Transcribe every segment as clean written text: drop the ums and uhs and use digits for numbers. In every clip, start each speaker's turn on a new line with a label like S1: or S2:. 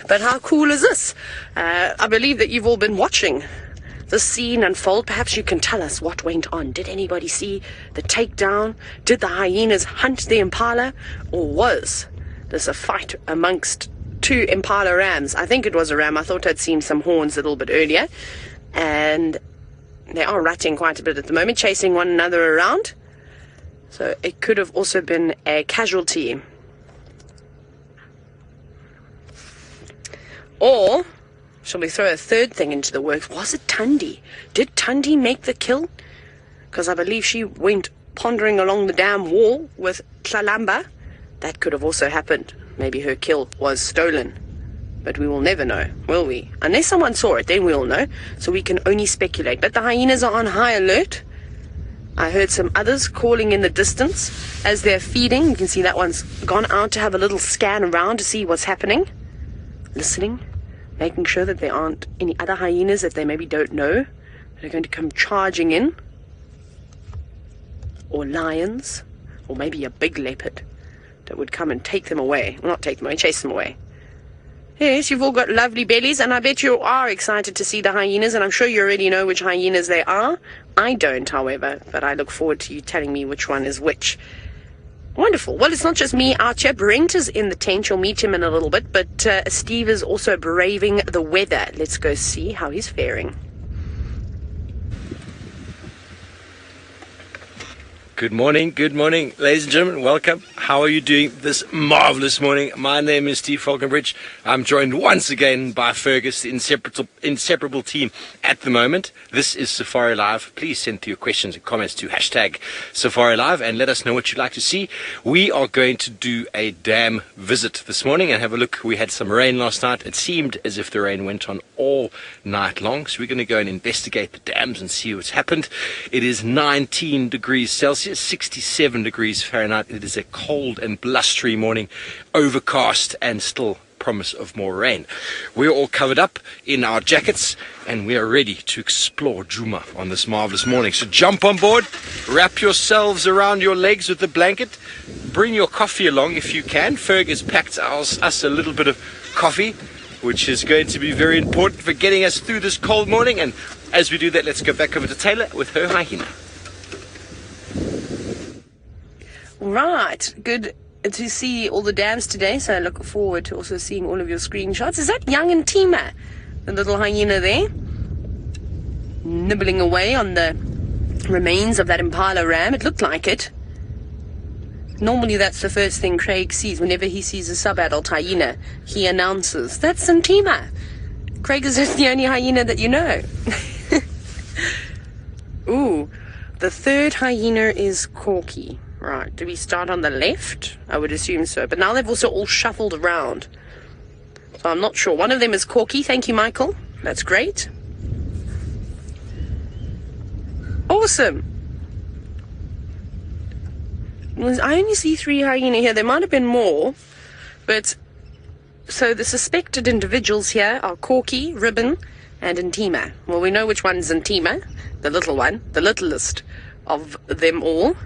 S1: But how cool is this? I believe that you've all been watching the scene unfold. Perhaps you can tell us what went on. Did anybody see the takedown? Did the hyenas hunt the impala? Or was this a fight amongst two impala rams? I think it was a ram. I thought I'd seen some horns a little bit earlier. And they are ratting quite a bit at the moment, chasing one another around. So it could have also been a casualty. Or shall we throw a third thing into the works? Was it Tundi? Did Tundi make the kill? Because I believe she went pondering along the dam wall with Tlalamba. That could have also happened. Maybe her kill was stolen. But we will never know, will we? Unless someone saw it, then we'll know. So we can only speculate. But the hyenas are on high alert. I heard some others calling in the distance as they're feeding. You can see that one's gone out to have a little scan around to see what's happening. Listening. Making sure that there aren't any other hyenas that they maybe don't know that are going to come charging in. Or lions. Or maybe a big leopard that would come and take them away. Well, not take them away, chase them away. Yes, you've all got lovely bellies, and I bet you are excited to see the hyenas, and I'm sure you already know which hyenas they are. I don't, however, but I look forward to you telling me which one is which. Wonderful. Well, it's not just me out here. Brent is in the tent. You'll meet him in a little bit. But Steve is also braving the weather. Let's go see how he's faring.
S2: Good morning, ladies and gentlemen. Welcome. How are you doing this marvelous morning? My name is Steve Falconbridge. I'm joined once again by Fergus, the inseparable team at the moment. This is Safari Live. Please send through your questions and comments to #Safari Live and let us know what you'd like to see. We are going to do a dam visit this morning and have a look. We had some rain last night. It seemed as if the rain went on all night long. So we're going to go and investigate the dams and see what's happened. It is 19 degrees Celsius. 67 degrees Fahrenheit. It is a cold and blustery morning, overcast and still promise of more rain. We're all covered up in our jackets and we are ready to explore Djuma on this marvelous morning. So jump on board, wrap yourselves around your legs with the blanket, bring your coffee along if you can. Ferg has packed us a little bit of coffee, which is going to be very important for getting us through this cold morning. And as we do that, let's go back over to Taylor with her hyena.
S1: Right, good to see all the dams today, so I look forward to also seeing all of your screenshots. Is that young Intima, the little hyena there, nibbling away on the remains of that Impala ram? It looked like it. Normally that's the first thing Craig sees whenever he sees a sub-adult hyena. He announces, "That's Intima." Craig, is this the only hyena that you know? Ooh, the third hyena is Corky. Right, do we start on the left? I would assume so. But now they've also all shuffled around. So I'm not sure. One of them is Corky. Thank you, Michael. That's great. Awesome. I only see 3 hyena here. There might have been more. But, so the suspected individuals here are Corky, Ribbon, and Intima. Well, we know which one's Intima. The little one. The littlest of them all.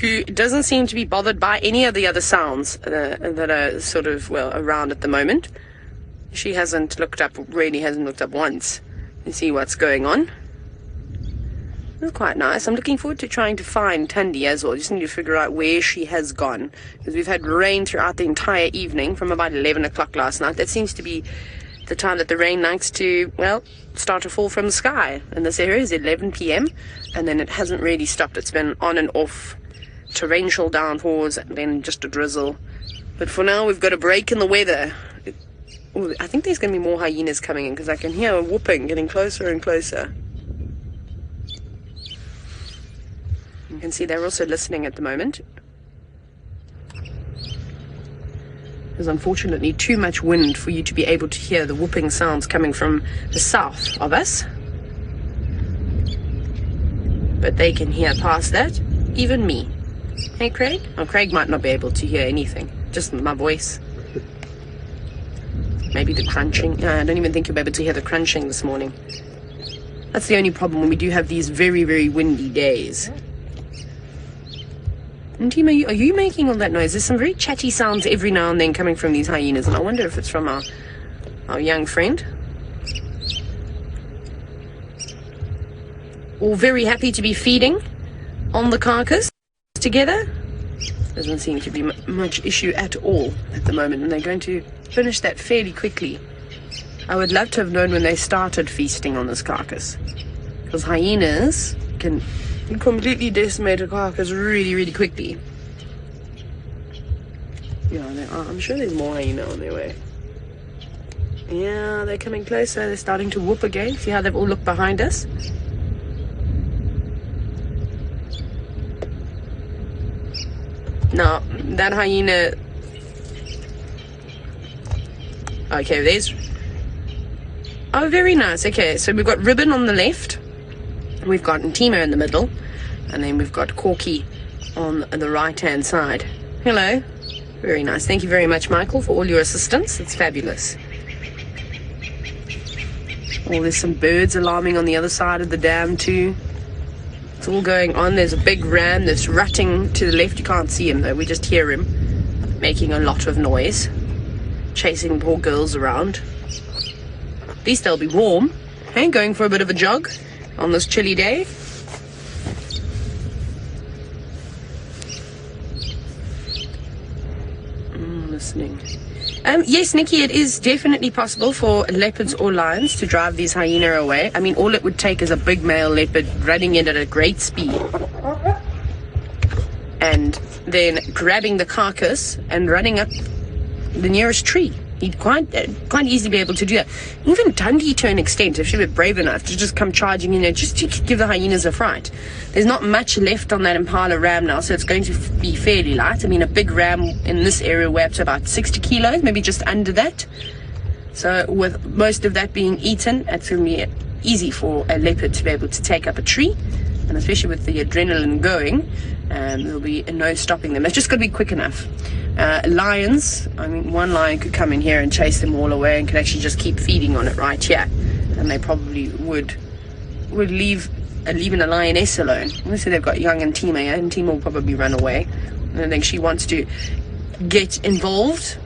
S1: Who doesn't seem to be bothered by any of the other sounds that are sort of, well, around at the moment. She hasn't looked up, really hasn't looked up once to see what's going on. It's quite nice. I'm looking forward to trying to find Tundi as well. Just need to figure out where she has gone. Because we've had rain throughout the entire evening from about 11 o'clock last night. That seems to be the time that the rain likes to, well, start to fall from the sky. In this area is 11 p.m. and then it hasn't really stopped. It's been on and off. Torrential downpours and then just a drizzle. But for now we've got a break in the weather. I think there's going to be more hyenas coming in because I can hear a whooping getting closer and closer. You can see they're also listening at the moment. There's unfortunately too much wind for you to be able to hear the whooping sounds coming from the south of us. But they can hear past that, even me. Hey, Craig? Oh, Craig might not be able to hear anything. Just my voice. Maybe the crunching. I don't even think you'll be able to hear the crunching this morning. That's the only problem when we do have these very, very windy days. Intima, are you making all that noise? There's some very chatty sounds every now and then coming from these hyenas, and I wonder if it's from our young friend. All very happy to be feeding on the carcass together. Doesn't seem to be much issue at all at the moment, and they're going to finish that fairly quickly. I would love to have known when they started feasting on this carcass, because hyenas can completely decimate a carcass really, really quickly. Yeah, they are. I'm sure there's more hyena on their way. Yeah, they're coming closer. They're starting to whoop again. See how they've all looked behind us? Now, that hyena... Okay, there's... Oh, very nice. Okay, so we've got Ribbon on the left. We've got Intima in the middle. And then we've got Corky on the right-hand side. Hello. Very nice. Thank you very much, Michael, for all your assistance. It's fabulous. Oh, there's some birds alarming on the other side of the dam, too. It's all going on. There's a big ram that's rutting to the left. You can't see him, though. We just hear him making a lot of noise, chasing poor girls around. At least they'll be warm. Hey, going for a bit of a jog on this chilly day. Listening. Yes, Nikki, it is definitely possible for leopards or lions to drive these hyena away. I mean, all it would take is a big male leopard running in at a great speed and then grabbing the carcass and running up the nearest tree. He'd quite easily be able to do that. Even Dundee, to an extent, if she were brave enough to just come charging in there, just to give the hyenas a fright. There's not much left on that Impala ram now, so it's going to be fairly light. I mean, a big ram in this area weigh up to about 60 kilos, maybe just under that. So with most of that being eaten, it's going to be easy for a leopard to be able to take up a tree. And especially with the adrenaline going, there'll be no stopping them. It's just got to be quick enough. Lions, I mean, one lion could come in here and chase them all away and could actually just keep feeding on it right here. And they probably would leave leaving a lioness alone. Let's say they've got young Intima, yeah? Intima will probably run away. I don't think she wants to get involved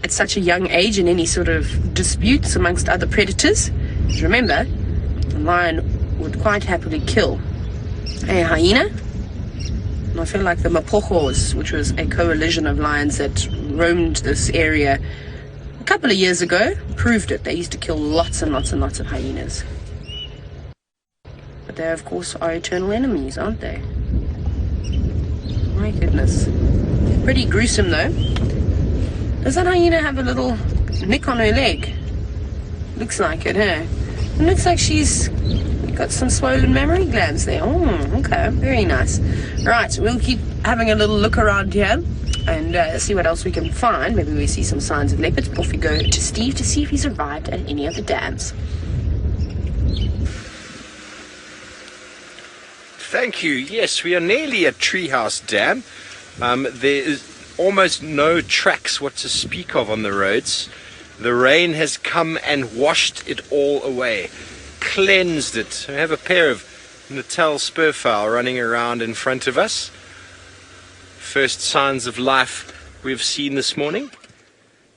S1: at such a young age in any sort of disputes amongst other predators. Remember, a lion would quite happily kill a hyena. And I feel like the Mapojos, which was a coalition of lions that roamed this area a couple of years ago, proved it. They used to kill lots and lots and lots of hyenas. But they, of course, are eternal enemies, aren't they? My goodness. Pretty gruesome, though. Does that hyena have a little nick on her leg? Looks like it, huh? It looks like she's got some swollen mammary glands there. Oh, okay. Very nice. Right, we'll keep having a little look around here and see what else we can find. Maybe we see some signs of leopards. Off we go to Steve to see if he's arrived at any of the dams.
S2: Thank you. Yes, we are nearly at Treehouse Dam. There is almost no tracks what to speak of on the roads. The rain has come and washed it all away, cleansed it. We have a pair of Natal spurfowl running around in front of us. First signs of life we've seen this morning,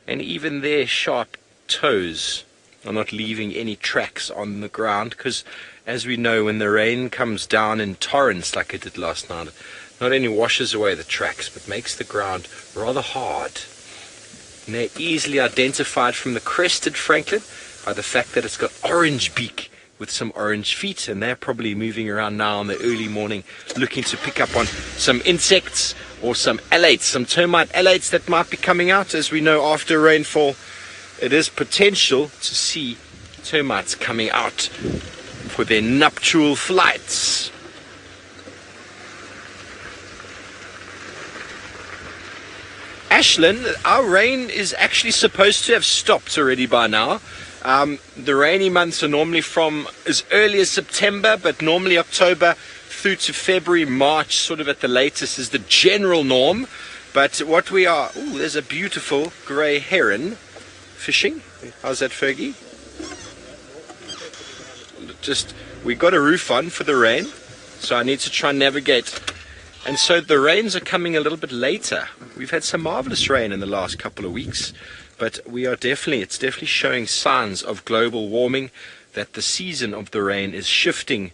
S2: and even their sharp toes are not leaving any tracks on the ground, because as we know, when the rain comes down in torrents like it did last night, it not only washes away the tracks but makes the ground rather hard. And they're easily identified from the crested francolin by the fact that it's got orange beak with some orange feet, and they're probably moving around now in the early morning looking to pick up on some insects or some alates, some termite alates that might be coming out. As we know, after rainfall it is potential to see termites coming out for their nuptial flights. Ashland, our rain is actually supposed to have stopped already by now. The rainy months are normally from as early as September, but normally October through to February, March, sort of at the latest, is the general norm. But what we are, ooh, there's a beautiful grey heron fishing. How's that, Fergie? We got a roof on for the rain, so I need to try and navigate And so the rains are coming a little bit later. We've had some marvelous rain in the last couple of weeks, but it's definitely showing signs of global warming, that the season of the rain is shifting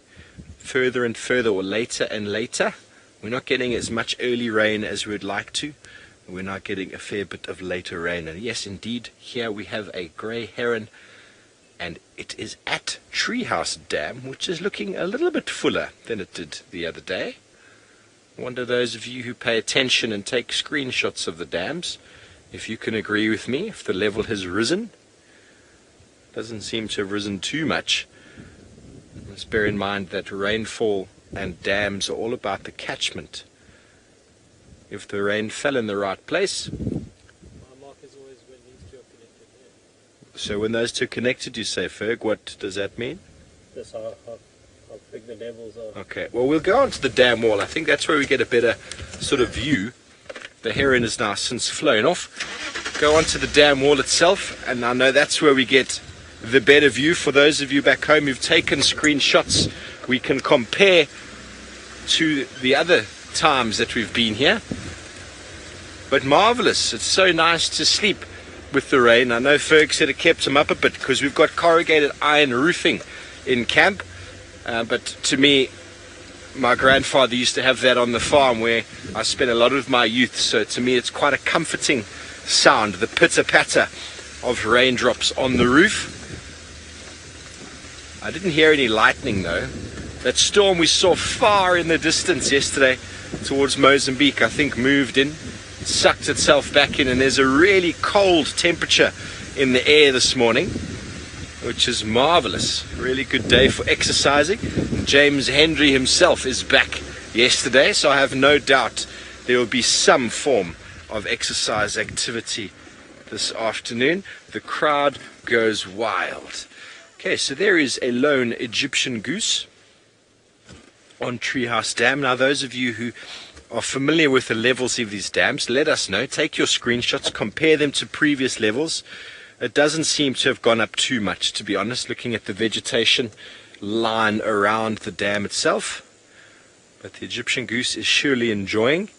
S2: further and further, or later and later. We're not getting as much early rain as we'd like to. We're not getting a fair bit of later rain. And yes, indeed, here we have a grey heron, and it is at Treehouse Dam, which is looking a little bit fuller than it did the other day. I wonder, those of you who pay attention and take screenshots of the dams, if you can agree with me, if the level has risen. Doesn't seem to have risen too much. Let's bear in mind that rainfall and dams are all about the catchment. If the rain fell in the right place.
S3: My mark is always when these two are connected. Yeah.
S2: So when those two are connected, you say, Ferg, what does that mean?
S3: That's how big the levels are.
S2: Okay, well, we'll go on to the dam wall. I think that's where we get a better sort of view. The heron has now since flown off. Go on to the dam wall itself, and I know that's where we get the better view. For those of you back home who've taken screenshots, we can compare to the other times that we've been here. But marvelous. It's so nice to sleep with the rain. I know Ferg said it kept him up a bit because we've got corrugated iron roofing in camp. But to me, my grandfather used to have that on the farm where I spent a lot of my youth. So to me, it's quite a comforting sound, the pitter-patter of raindrops on the roof. I didn't hear any lightning though. That storm we saw far in the distance yesterday towards Mozambique, I think moved in, sucked itself back in, and there's a really cold temperature in the air this morning, which is marvelous. Really good day for exercising. James Henry himself is back yesterday, so I have no doubt there will be some form of exercise activity this afternoon. The crowd goes wild. Okay, so there is a lone Egyptian goose on Treehouse Dam. Now, those of you who are familiar with the levels of these dams, let us know. Take your screenshots, compare them to previous levels. It doesn't seem to have gone up too much, to be honest, looking at the vegetation line around the dam itself. But the Egyptian goose is surely enjoying.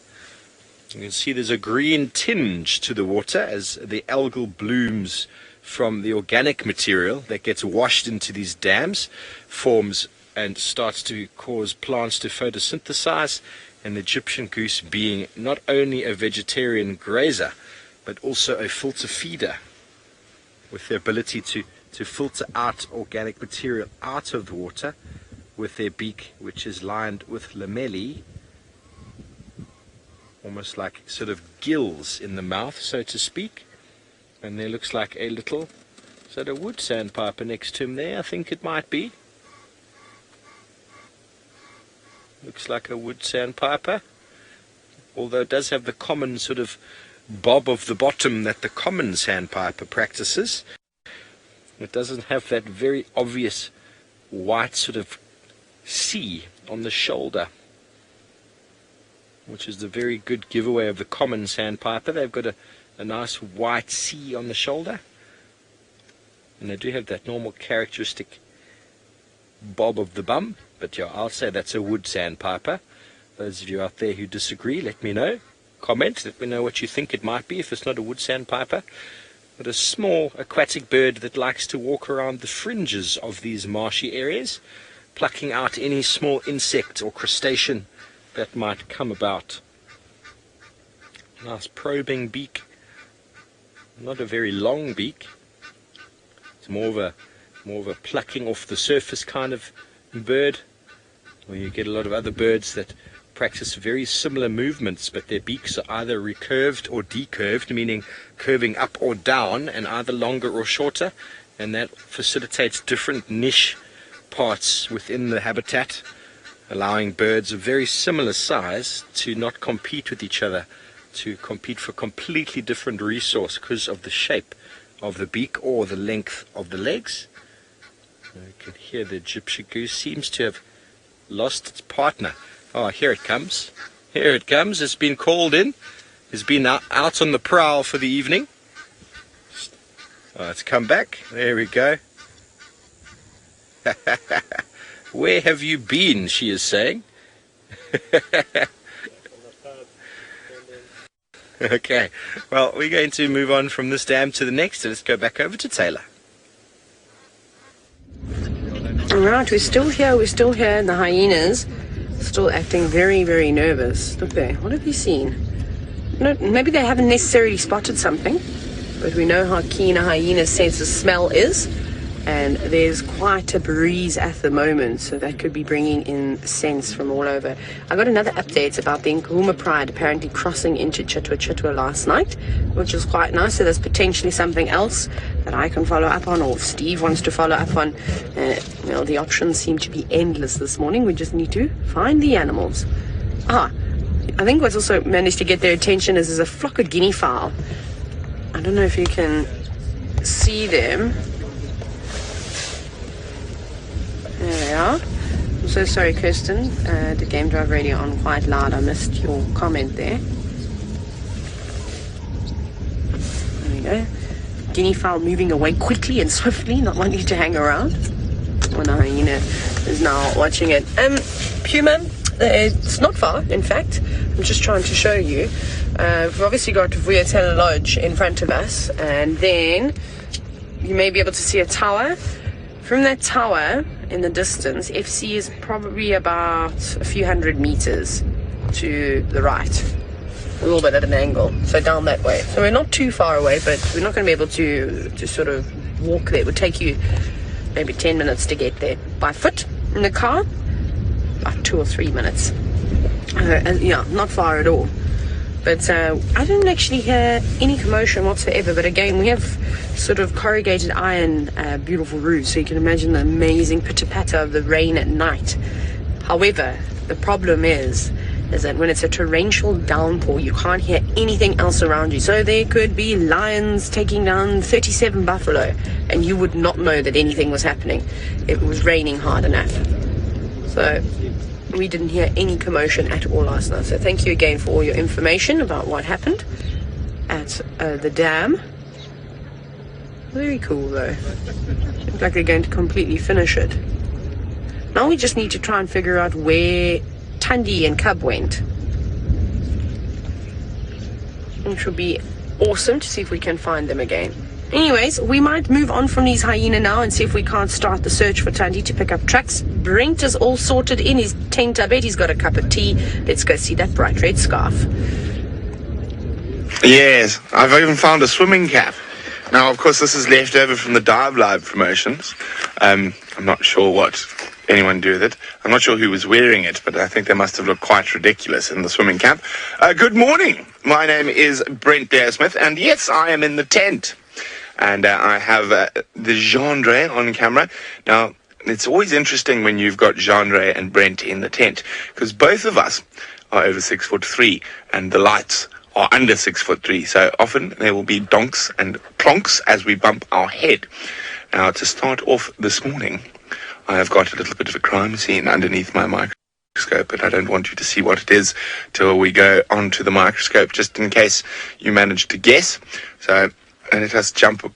S2: You can see there's a green tinge to the water as the algal blooms from the organic material that gets washed into these dams forms and starts to cause plants to photosynthesize. And the Egyptian goose, being not only a vegetarian grazer but also a filter feeder, with the ability to filter out organic material out of the water with their beak, which is lined with lamellae, almost like sort of gills in the mouth, so to speak. And there looks like a little, is that a wood sandpiper next to him there? I think it might be. Looks like a wood sandpiper, although it does have the common sort of bob of the bottom that the common sandpiper practices. It doesn't have that very obvious white sort of C on the shoulder, which is the very good giveaway of the common sandpiper. They've got a nice white C on the shoulder, and they do have that normal characteristic bob of the bum. But yeah, I'll say that's a wood sandpiper. Those of you out there who disagree, let me know. Comment, let me know what you think it might be if it's not a wood sandpiper. But a small aquatic bird that likes to walk around the fringes of these marshy areas, plucking out any small insect or crustacean that might come about. Nice probing beak. Not a very long beak. It's more of a plucking off the surface kind of bird. Where you get a lot of other birds that practice very similar movements, but their beaks are either recurved or decurved, meaning curving up or down, and either longer or shorter, and that facilitates different niche parts within the habitat, allowing birds of very similar size to not compete with each other, to compete for completely different resource because of the shape of the beak or the length of the legs. You can hear the Egyptian goose seems to have lost its partner. Oh, here it comes. Here it comes. It's been called in. It's been out on the prowl for the evening. Oh, it's come back. There we go. Where have you been, she is saying. Okay, well, we're going to move on from this dam to the next, so let's go back over to Taylor.
S1: Alright, we're still here, and the hyenas still acting very, very nervous. Look there, what have you seen? No, maybe they haven't necessarily spotted something, but we know how keen a hyena's sense of smell is, and there's quite a breeze at the moment, so that could be bringing in scents from all over. I got another update about the Djuma pride apparently crossing into Chitwa last night, which is quite nice. So there's potentially something else that I can follow up on, or if Steve wants to follow up on. Well, the options seem to be endless this morning. We just need to find the animals. I think what's also managed to get their attention is there's a flock of guinea fowl. I don't know if you can see them. There they are. I'm so sorry, Kirsten. The game drive radio on quite loud. I missed your comment there. There we go. Guinea fowl moving away quickly and swiftly, not wanting to hang around. Well, the hyena is now watching it. Puma, it's not far, in fact. I'm just trying to show you. We've obviously got Wildebeest Lodge in front of us, and then you may be able to see a tower. From that tower in the distance, FC is probably about a few hundred meters to the right, a little bit at an angle, so down that way. So we're not too far away, but we're not going to be able to sort of walk there. It would take you maybe 10 minutes to get there. By foot, in the car, about 2 or 3 minutes. Yeah, not far at all. But I didn't actually hear any commotion whatsoever. But again, we have sort of corrugated iron beautiful roofs, so you can imagine the amazing pitter-patter of the rain at night. However, the problem is that when it's a torrential downpour, you can't hear anything else around you. So there could be lions taking down 37 buffalo, and you would not know that anything was happening. It was raining hard enough. So we didn't hear any commotion at all last night. So thank you again for all your information about what happened at the dam. Very cool though. Looks like they're going to completely finish it. Now we just need to try and figure out where Thandi and Cub went, which would be awesome to see if we can find them again. Anyways, we might move on from these hyena now and see if we can't start the search for Thandi to pick up tracks. Brent is all sorted in his tent. I bet he's got a cup of tea. Let's go see that bright red scarf.
S4: Yes, I've even found a swimming cap. Now, of course, this is left over from the Dive Live promotions. I'm not sure what anyone do with it. I'm not sure who was wearing it, but I think they must have looked quite ridiculous in the swimming cap. Good morning. My name is Brent Smith, and yes, I am in the tent. And I have the Gendre on camera. Now, it's always interesting when you've got Gendre and Brent in the tent, because both of us are over 6'3", and the lights are under 6'3", so often there will be donks and plonks as we bump our head. Now, to start off this morning, I have got a little bit of a crime scene underneath my microscope, but I don't want you to see what it is till we go onto the microscope, just in case you manage to guess. So let us jump.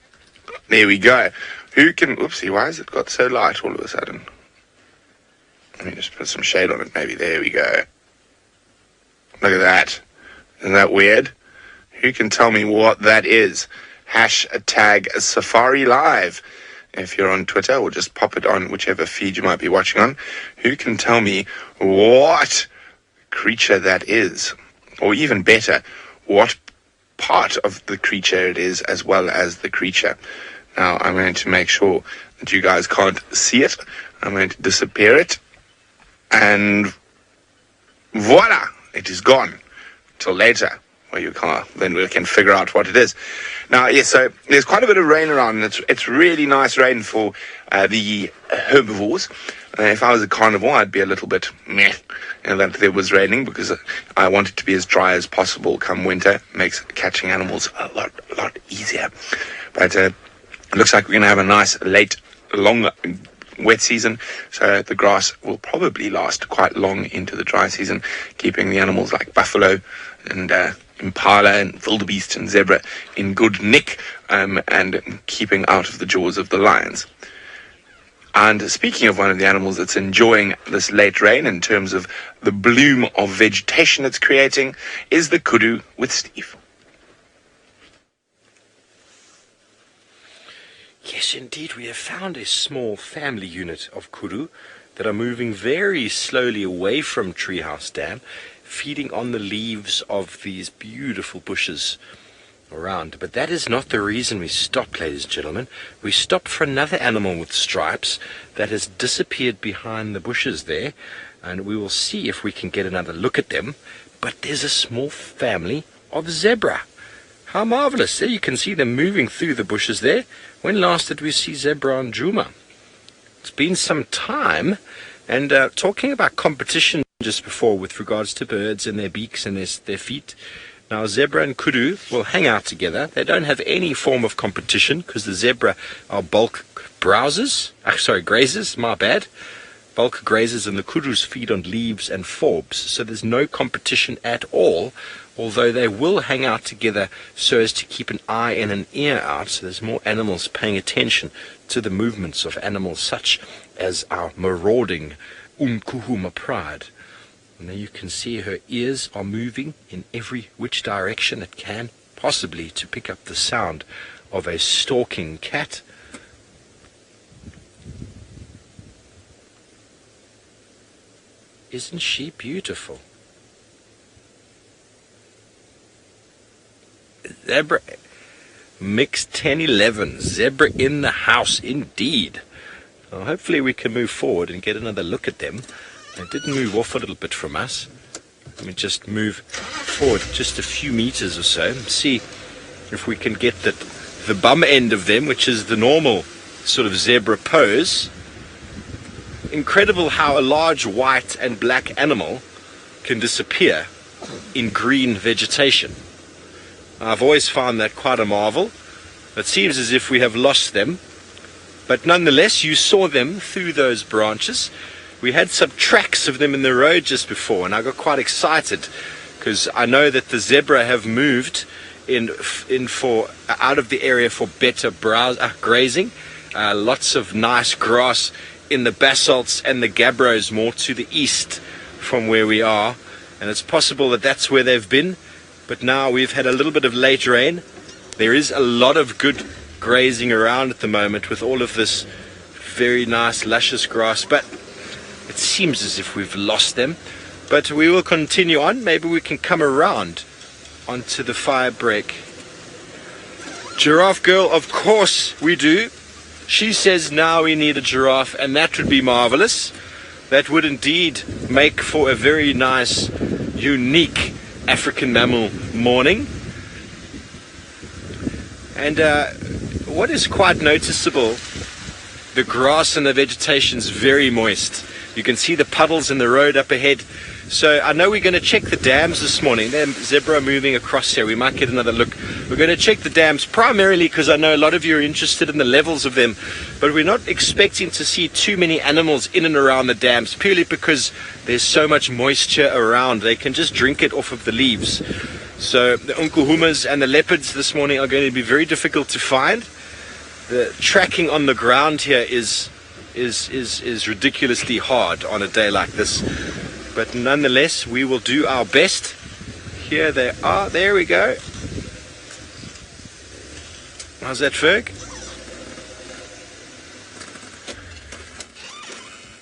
S4: There we go. Who can... Oopsie, why has it got so light all of a sudden? Let me just put some shade on it, maybe. There we go. Look at that. Isn't that weird? Who can tell me what that is? Hashtag Safari Live. If you're on Twitter, or just pop it on whichever feed you might be watching on. Who can tell me what creature that is? Or even better, what part of the creature it is, as well as the creature. Now, I'm going to make sure that you guys can't see it. I'm going to disappear it. And voila! It is gone. Till later, where you can't, then we can figure out what it is. Now, yes, so there's quite a bit of rain around, and it's really nice rain for the herbivores. If I was a carnivore, I'd be a little bit meh that there was raining, because I want it to be as dry as possible come winter. It makes catching animals a lot easier. But it looks like we're going to have a nice late, long wet season, so the grass will probably last quite long into the dry season, keeping the animals like buffalo and Impala and Wildebeest and zebra in good nick, and keeping out of the jaws of the lions. And speaking of one of the animals that's enjoying this late rain in terms of the bloom of vegetation it's creating, is the kudu with Steve.
S2: Yes, indeed, we have found a small family unit of kudu that are moving very slowly away from Treehouse Dam, feeding on the leaves of these beautiful bushes around. But that is not the reason we stopped, ladies and gentlemen. We stopped for another animal with stripes that has disappeared behind the bushes there, and we will see if we can get another look at them. But there's a small family of zebra. How marvelous. There you can see them moving through the bushes there. When last did we see zebra on Djuma? It's been some time. And talking about competition just before with regards to birds and their beaks and their feet. Now zebra and kudu will hang out together. They don't have any form of competition because the zebra are bulk grazers, my bad. Bulk grazers, and the kudus feed on leaves and forbs. So there's no competition at all, although they will hang out together so as to keep an eye and an ear out. So there's more animals paying attention to the movements of animals such as our marauding Umkuhuma pride. And there you can see her ears are moving in every which direction it can, possibly to pick up the sound of a stalking cat. Isn't she beautiful? Zebra, mix 1011, zebra in the house indeed. Well, hopefully we can move forward and get another look at them. They did move off a little bit from us. Let me just move forward just a few meters or so and see if we can get the bum end of them, which is the normal sort of zebra pose. Incredible how a large white and black animal can disappear in green vegetation. I've always found that quite a marvel. It seems as if we have lost them, but nonetheless you saw them through those branches. We had some tracks of them in the road just before, and I got quite excited because I know that the zebra have moved out of the area for better grazing. Lots of nice grass in the basalts and the gabbros more to the east from where we are, and it's possible that that's where they've been. But now we've had a little bit of late rain. There is a lot of good grazing around at the moment with all of this very nice luscious grass, but it seems as if we've lost them. But we will continue on. Maybe we can come around onto the fire break. Giraffe girl, of course we do. She says now we need a giraffe, and that would be marvelous. That would indeed make for a very nice, unique African mammal morning. And what is quite noticeable, the grass and the vegetation is very moist. You can see the puddles in the road up ahead. So I know we're going to check the dams this morning. There's zebra moving across here. We might get another look. We're going to check the dams primarily because I know a lot of you are interested in the levels of them, but we're not expecting to see too many animals in and around the dams, purely because there's so much moisture around. They can just drink it off of the leaves. So the unkuhumas and the leopards this morning are going to be very difficult to find. The tracking on the ground here is ridiculously hard on a day like this. But nonetheless, we will do our best. Here they are. There we go. How's that, Ferg?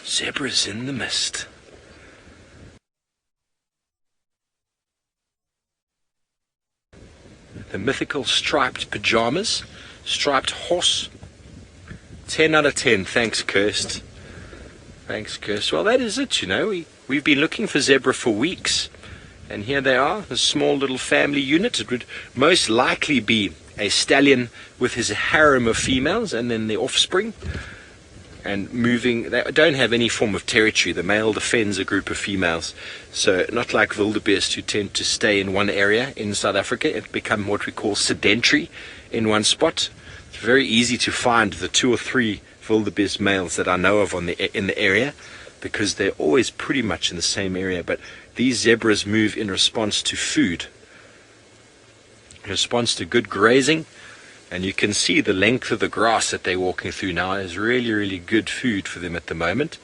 S2: Zebras in the mist. The mythical striped pajamas. Striped horse. 10 out of 10. Thanks, Kirst. Thanks, Kirst. Well, that is it, you know. We've been looking for zebra for weeks, and here they are, a small little family unit. It would most likely be a stallion with his harem of females and then the offspring, and moving. They don't have any form of territory. The male defends a group of females, so not like Wildebeest, who tend to stay in one area in South Africa. It become what we call sedentary in one spot. It's very easy to find the 2 or 3 Wildebeest males that I know of in the area, because they're always pretty much in the same area. But these zebras move in response to food, in response to good grazing, and you can see the length of the grass that they're walking through now is really, really good food for them at the moment.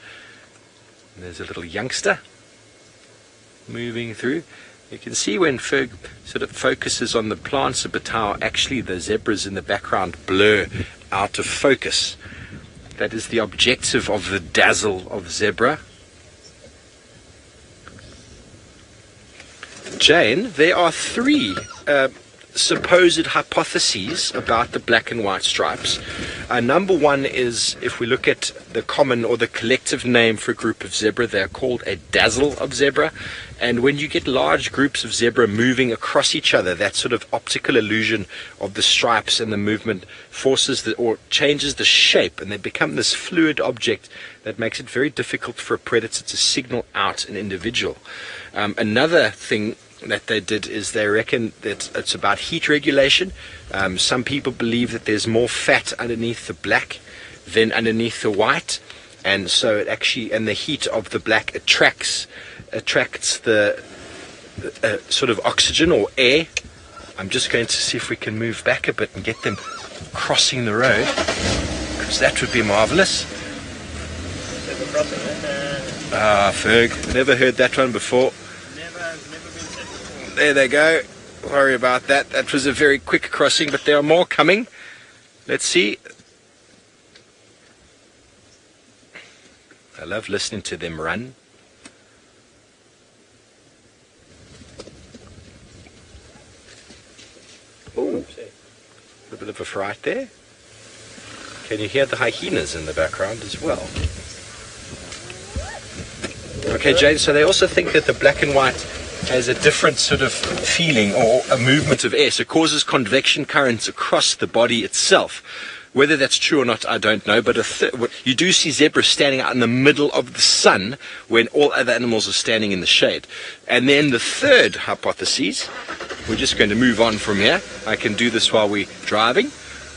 S2: And there's a little youngster moving through. You can see when Ferg sort of focuses on the plants a bit how actually the zebras in the background blur out of focus. That is the objective of the dazzle of zebra. Jane, there are three supposed hypotheses about the black and white stripes. Number one is, if we look at the common or the collective name for a group of zebra, they're called a dazzle of zebra. And when you get large groups of zebra moving across each other, that sort of optical illusion of the stripes and the movement forces or changes the shape, and they become this fluid object that makes it very difficult for a predator to signal out an individual. Another thing that they did is they reckon that it's about heat regulation. Some people believe that there's more fat underneath the black than underneath the white, and so it actually, and the heat of the black attracts the sort of oxygen or air. I'm just going to see if we can move back a bit and get them crossing the road, because that would be marvelous. Ferg, never heard that one before. There they go. Sorry about that. That was a very quick crossing, but there are more coming. Let's see. I love listening to them run. Oh, a bit of a fright there. Can you hear the hyenas in the background as well? Okay, Jane, so they also think that the black and white has a different sort of feeling or a movement of air. So it causes convection currents across the body itself. Whether that's true or not, I don't know. But you do see zebras standing out in the middle of the sun when all other animals are standing in the shade. And then the third hypothesis, we're just going to move on from here. I can do this while we're driving.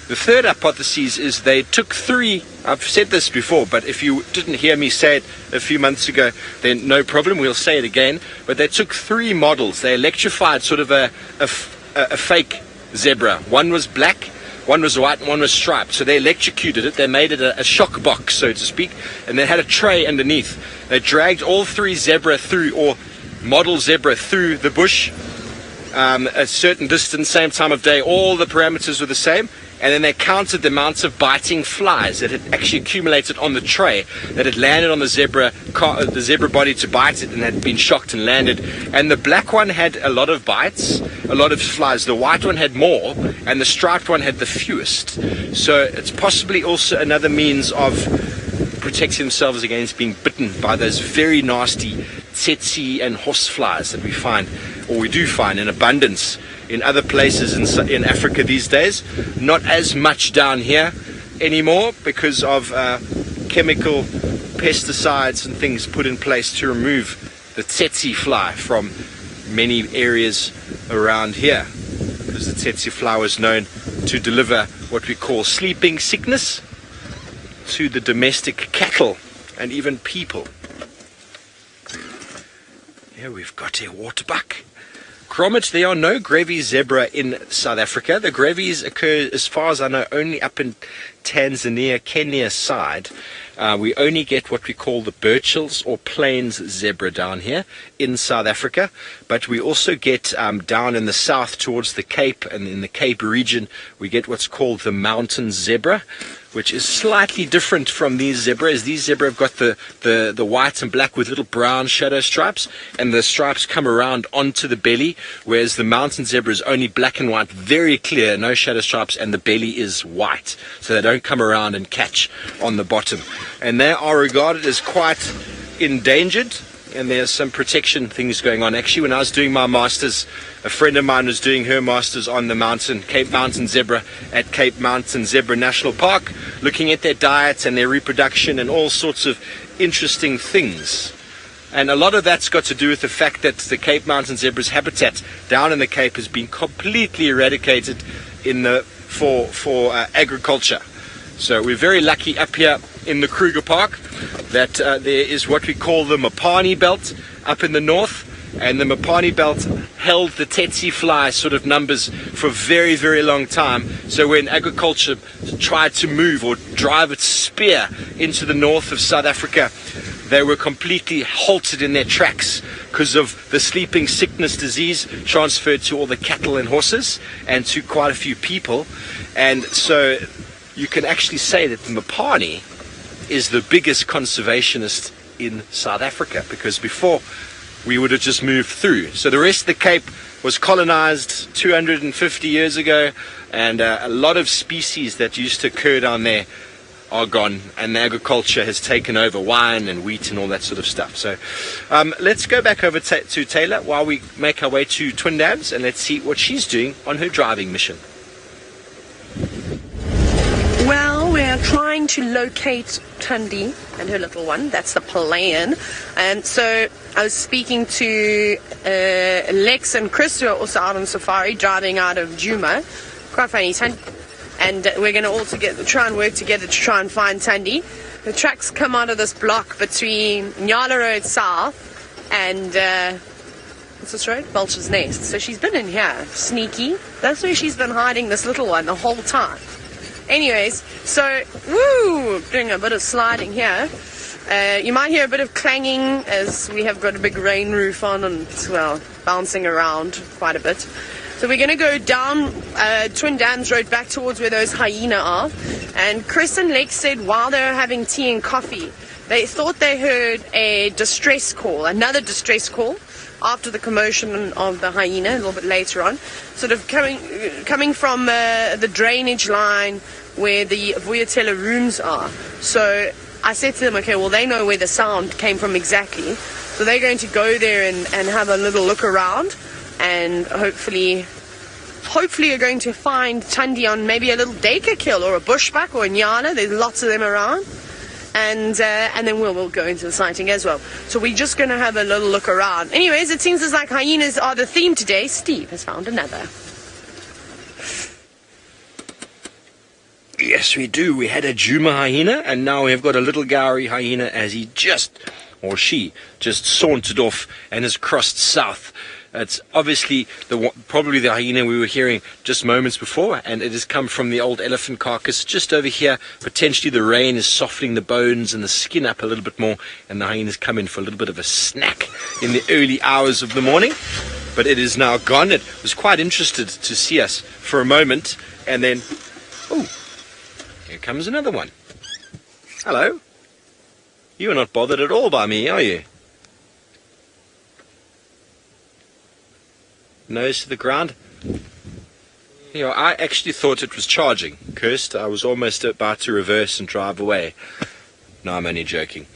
S2: The third hypothesis is they took three, I've said this before, but if you didn't hear me say it a few months ago, then no problem, we'll say it again. But they took three models. They electrified sort of a fake zebra. One was black, one was white, and one was striped. So they electrocuted it. They made it a shock box, so to speak, and they had a tray underneath. They dragged all three zebra through, or model zebra through the bush, a certain distance, same time of day. All the parameters were the same. And then they counted the amounts of biting flies that had actually accumulated on the tray, that had landed on the zebra body to bite it and had been shocked and landed. And the black one had a lot of bites, a lot of flies. The white one had more, and the striped one had the fewest. So it's possibly also another means of protecting themselves against being bitten by those very nasty tsetse and horseflies that we find, or we do find in abundance in other places in Africa these days. Not as much down here anymore because of chemical pesticides and things put in place to remove the tsetse fly from many areas around here, because the tsetse fly was known to deliver what we call sleeping sickness to the domestic cattle and even people. Here we've got a waterbuck. Grommet, there are no grevy's zebra in South Africa. The grevy's occur, as far as I know, only up in Tanzania, Kenya side. We only get what we call the Birchills or plains zebra down here in South Africa, but we also get down in the south towards the Cape, and in the Cape region we get what's called the mountain zebra, which is slightly different from these zebras. These zebra have got the white and black with little brown shadow stripes, and the stripes come around onto the belly, whereas the mountain zebra is only black and white, very clear, no shadow stripes, and the belly is white, so they don't come around and catch on the bottom. And they are regarded as quite endangered, and there's some protection things going on. Actually, when I was doing my masters, a friend of mine was doing her masters on the mountain, Cape Mountain Zebra at Cape Mountain Zebra National Park, looking at their diets and their reproduction and all sorts of interesting things. And a lot of that's got to do with the fact that the Cape Mountain Zebra's habitat down in the Cape has been completely eradicated for agriculture. So we're very lucky up here in the Kruger Park that there is what we call the Mopani Belt up in the north, and the Mopani Belt held the tsetse fly sort of numbers for a very, very long time. So when agriculture tried to move or drive its spear into the north of South Africa, they were completely halted in their tracks because of the sleeping sickness disease transferred to all the cattle and horses and to quite a few people. And so you can actually say that the Mopani is the biggest conservationist in South Africa, because before we would have just moved through. So the rest of the Cape was colonized 250 years ago, and a lot of species that used to occur down there are gone, and agriculture has taken over wine and wheat and all that sort of stuff. So let's go back over to Taylor while we make our way to Twin Dams, and let's see what she's doing on her driving mission.
S1: Well, we're trying to locate Tundi and her little one. That's the plan. And so I was speaking to Lex and Chris, who are also out on safari, driving out of Djuma. Quite funny, and we're going to all try and work together to try and find Tundi. The tracks come out of this block between Nyala Road South and what's this road? Vulture's Nest. So she's been in here, sneaky. That's where she's been hiding, this little one, the whole time. Anyways, so, doing a bit of sliding here. You might hear a bit of clanging as we have got a big rain roof on and, well, bouncing around quite a bit. So we're going to go down Twin Dams Road back towards where those hyena are. And Chris and Lex said while they were having tea and coffee, they thought they heard a distress call, another distress call, after the commotion of the hyena a little bit later on, sort of coming from the drainage line where the Vuyatela rooms are. So I said to them, okay, well, they know where the sound came from exactly. So they're going to go there and have a little look around, and hopefully you're going to find Tundi on maybe a little Dacre kill or a bushbuck or a Nyala. There's lots of them around. And then we'll go into the sighting as well. So we're just going to have a little look around. Anyways, it seems as like hyenas are the theme today. Steve has found another.
S2: Yes, we do. We had a Djuma hyena, and now we've got a little Gowrie hyena as she just sauntered off and has crossed south. It's obviously probably the hyena we were hearing just moments before, and it has come from the old elephant carcass just over here. Potentially the rain is softening the bones and the skin up a little bit more, and the hyena's come in for a little bit of a snack in the early hours of the morning. But it is now gone. It was quite interested to see us for a moment, and then, here comes another one. Hello. You are not bothered at all by me, are you? Nose to the ground. I actually thought it was charging. Cursed, I was almost about to reverse and drive away. No, I'm only joking.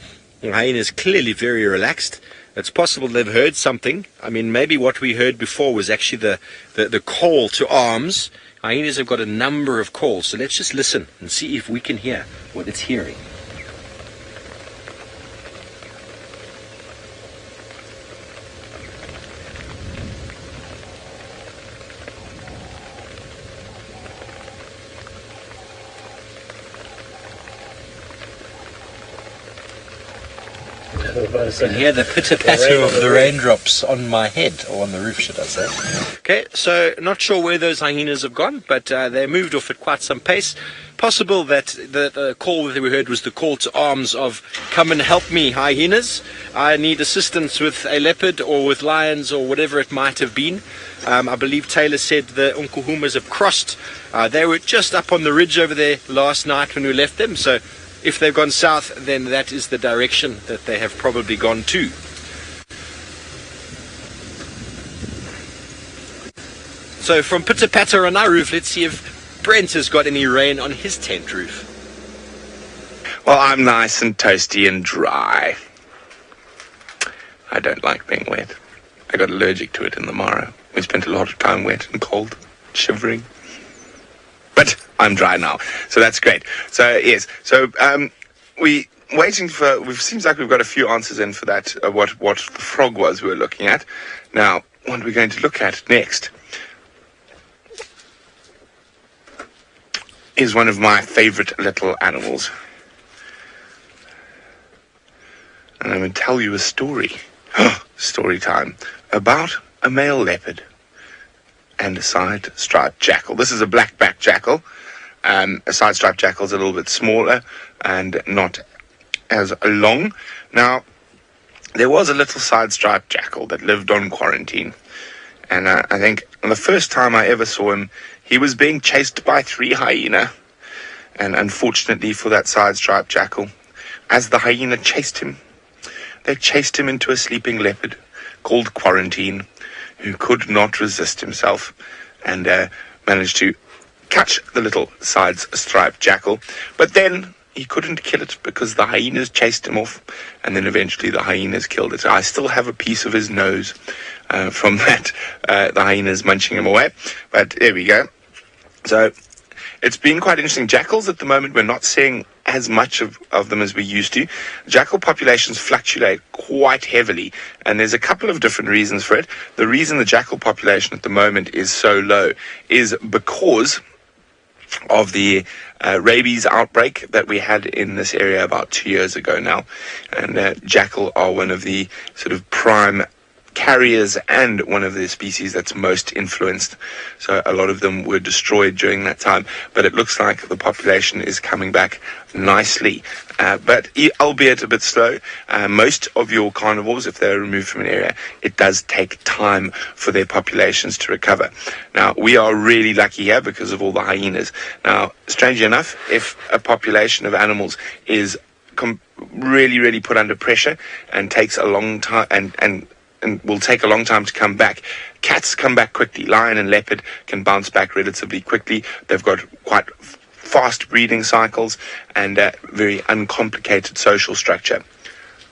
S2: The hyena is clearly very relaxed. It's possible they've heard something. I mean, maybe what we heard before was actually the call to arms. Hyenas have got a number of calls, so let's just listen and see if we can hear what it's hearing. You can hear the pitter-patter of the raindrops on my head, or on the roof, should I say. Okay, so not sure where those hyenas have gone, but they moved off at quite some pace. Possible that the call that we heard was the call to arms of, come and help me, hyenas. I need assistance with a leopard or with lions or whatever it might have been. I believe Taylor said the Unkuhumas have crossed. They were just up on the ridge over there last night when we left them, so if they've gone south, then that is the direction that they have probably gone to. So from pitter patter on our roof, let's see if Brent has got any rain on his tent roof.
S4: Well, I'm nice and toasty and dry. I don't like being wet. I got allergic to it in the Mara. We spent a lot of time wet and cold, shivering. But I'm dry now, so that's great. So yes, so we waiting for. It seems like we've got a few answers in for that. What the frog was we were looking at. Now, what we're going to look at next is one of my favorite little animals, and I'm going to tell you a story. Story time about a male leopard and a side-striped jackal. This is a black-backed jackal. A side-striped jackal is a little bit smaller and not as long. Now, there was a little side-striped jackal that lived on quarantine. And I think the first time I ever saw him, he was being chased by 3 hyena. And unfortunately for that side-striped jackal, as the hyena chased him, they chased him into a sleeping leopard called Quarantine, who could not resist himself and managed to catch the little side-striped jackal. But then he couldn't kill it because the hyenas chased him off, and then eventually the hyenas killed it. I still have a piece of his nose from that, the hyenas munching him away. But there we go. So it's been quite interesting. Jackals at the moment, we're not seeing as much of them as we used to. Jackal populations fluctuate quite heavily, and there's a couple of different reasons for it. The reason the jackal population at the moment is so low is because of the rabies outbreak that we had in this area about 2 years ago now. And jackal are one of the sort of prime carriers and one of the species that's most influenced. So a lot of them were destroyed during that time, but it looks like the population is coming back nicely, but albeit a bit slow. Most of your carnivores, if they're removed from an area, it does take time for their populations to recover. Now, we are really lucky here because of all the hyenas. Now, strangely enough, if a population of animals is really put under pressure and takes a long time and will take a long time to come back, cats come back quickly. Lion and leopard can bounce back relatively quickly. They've got quite fast breeding cycles and very uncomplicated social structure.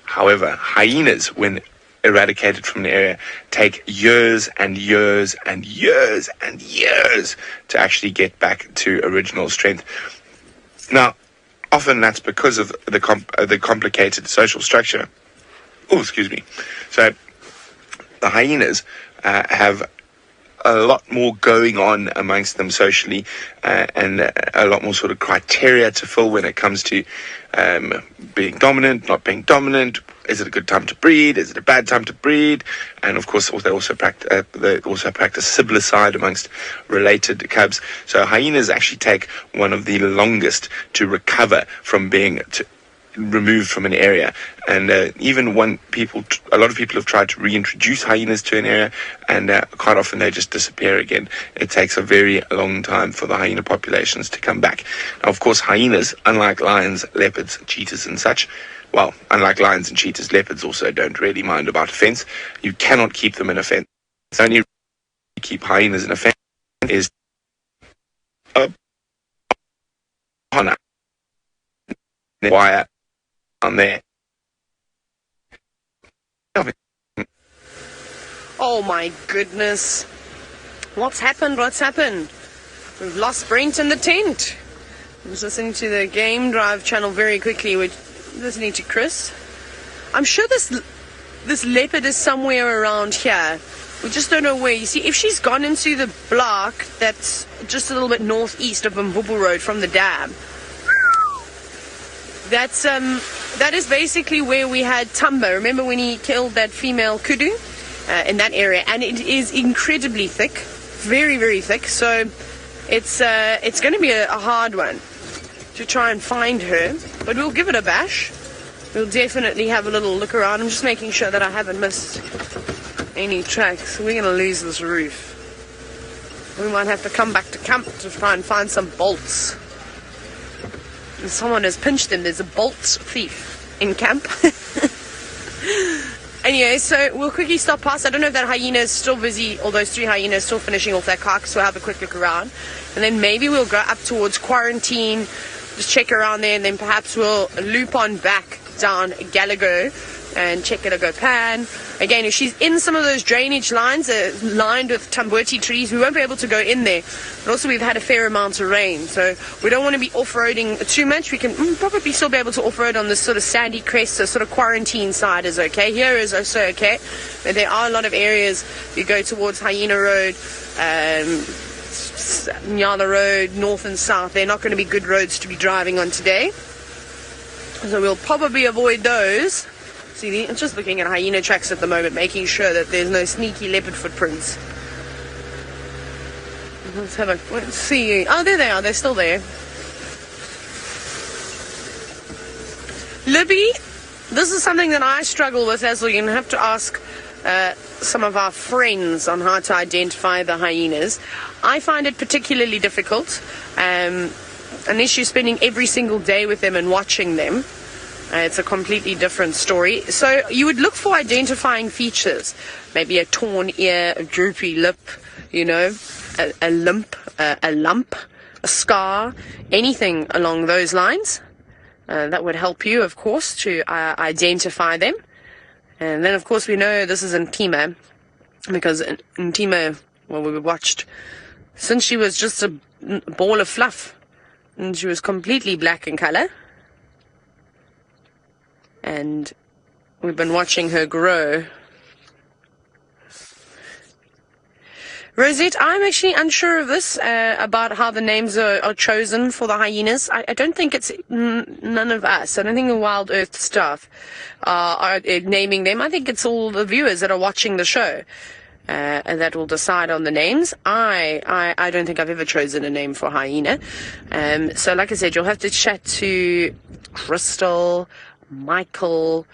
S4: However, hyenas, when eradicated from the area, take years and years and years and years to actually get back to original strength. Now, often that's because of the complicated social structure. Oh, excuse me. So the hyenas have a lot more going on amongst them socially, and a lot more sort of criteria to fill when it comes to being dominant, not being dominant. Is it a good time to breed? Is it a bad time to breed? And of course, they also practice siblicide amongst related cubs. So hyenas actually take one of the longest to recover from being removed from an area, and even when a lot of people have tried to reintroduce hyenas to an area, and quite often they just disappear again. It takes a very long time for the hyena populations to come back. Now, of course, hyenas, unlike lions, leopards, cheetahs and such, well, unlike lions and cheetahs, leopards also don't really mind about a fence. You cannot keep them in a fence. The only way to keep hyenas in a fence is a wire on there.
S1: Oh my goodness. What's happened? We've lost Brent in the tent. I was listening to the Game Drive channel very quickly. We're listening to Chris. I'm sure this leopard is somewhere around here. We just don't know where. You see, if she's gone into the block that's just a little bit northeast of Mvubu Road from the dam, that is basically where we had Tamba. Remember when he killed that female kudu in that area? And it is incredibly thick, very thick. So it's going to be a hard one to try and find her, but we'll give it a bash. We'll definitely have a little look around. I'm just making sure that I haven't missed any tracks. We're going to lose this roof. We might have to come back to camp to try and find some bolts. Someone has pinched them. There's a bolts thief in camp. Anyway, so we'll quickly stop past. I don't know if that hyena is still busy, or those 3 hyenas still finishing off that carcass. We'll have a quick look around. And then maybe we'll go up towards Quarantine, just check around there, and then perhaps we'll loop on back down Gallagher and check Gallagher Pan. Again, if she's in some of those drainage lines lined with tamboti trees, we won't be able to go in there. But also we've had a fair amount of rain, so we don't want to be off-roading too much. We can probably still be able to off-road on this sort of sandy crest, so sort of Quarantine side is okay. Here is also okay, but there are a lot of areas. You go towards Hyena Road, Nyala Road, north and south. They're not going to be good roads to be driving on today, so we'll probably avoid those. See, I'm just looking at hyena tracks at the moment, making sure that there's no sneaky leopard footprints. Let's see. Oh, there they are. They're still there. Libby, this is something that I struggle with as well. You're going to have to ask some of our friends on how to identify the hyenas. I find it particularly difficult. Unless you're spending every single day with them and watching them, it's a completely different story. So you would look for identifying features. Maybe a torn ear, a droopy lip, you know, a lump, a scar, anything along those lines. That would help you, of course, to identify them. And then, of course, we know this is Intima, because Intima, well, we watched since she was just a ball of fluff, and she was completely black in color. And we've been watching her grow. Rosette, I'm actually unsure of this, about how the names are chosen for the hyenas. I don't think it's none of us. I don't think the Wild Earth staff are naming them. I think it's all the viewers that are watching the show that will decide on the names. I don't think I've ever chosen a name for hyena. So like I said, you'll have to chat to Crystal, Michael.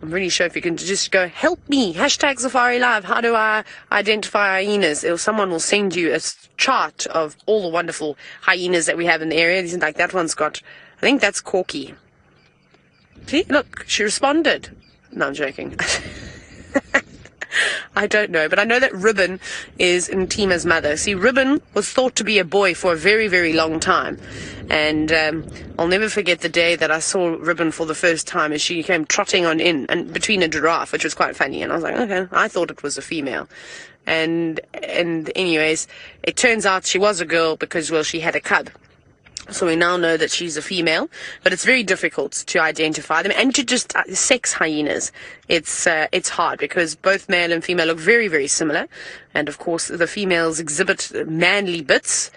S1: I'm really sure if you can just go, help me, hashtag Safari Live, how do I identify hyenas? Or someone will send you a chart of all the wonderful hyenas that we have in the area. Like that one's got, I think that's Corky. See, look, she responded. No, I'm joking. I don't know, but I know that Ribbon is Intima's mother. See, Ribbon was thought to be a boy for a very, very long time. And I'll never forget the day that I saw Ribbon for the first time as she came trotting on in and between a giraffe, which was quite funny. And I was like, okay, I thought it was a female. And anyways, it turns out she was a girl because, well, she had a cub. So we now know that she's a female, but it's very difficult to identify them and to just sex hyenas. It's hard because both male and female look very, very similar. And of course, the females exhibit manly bits,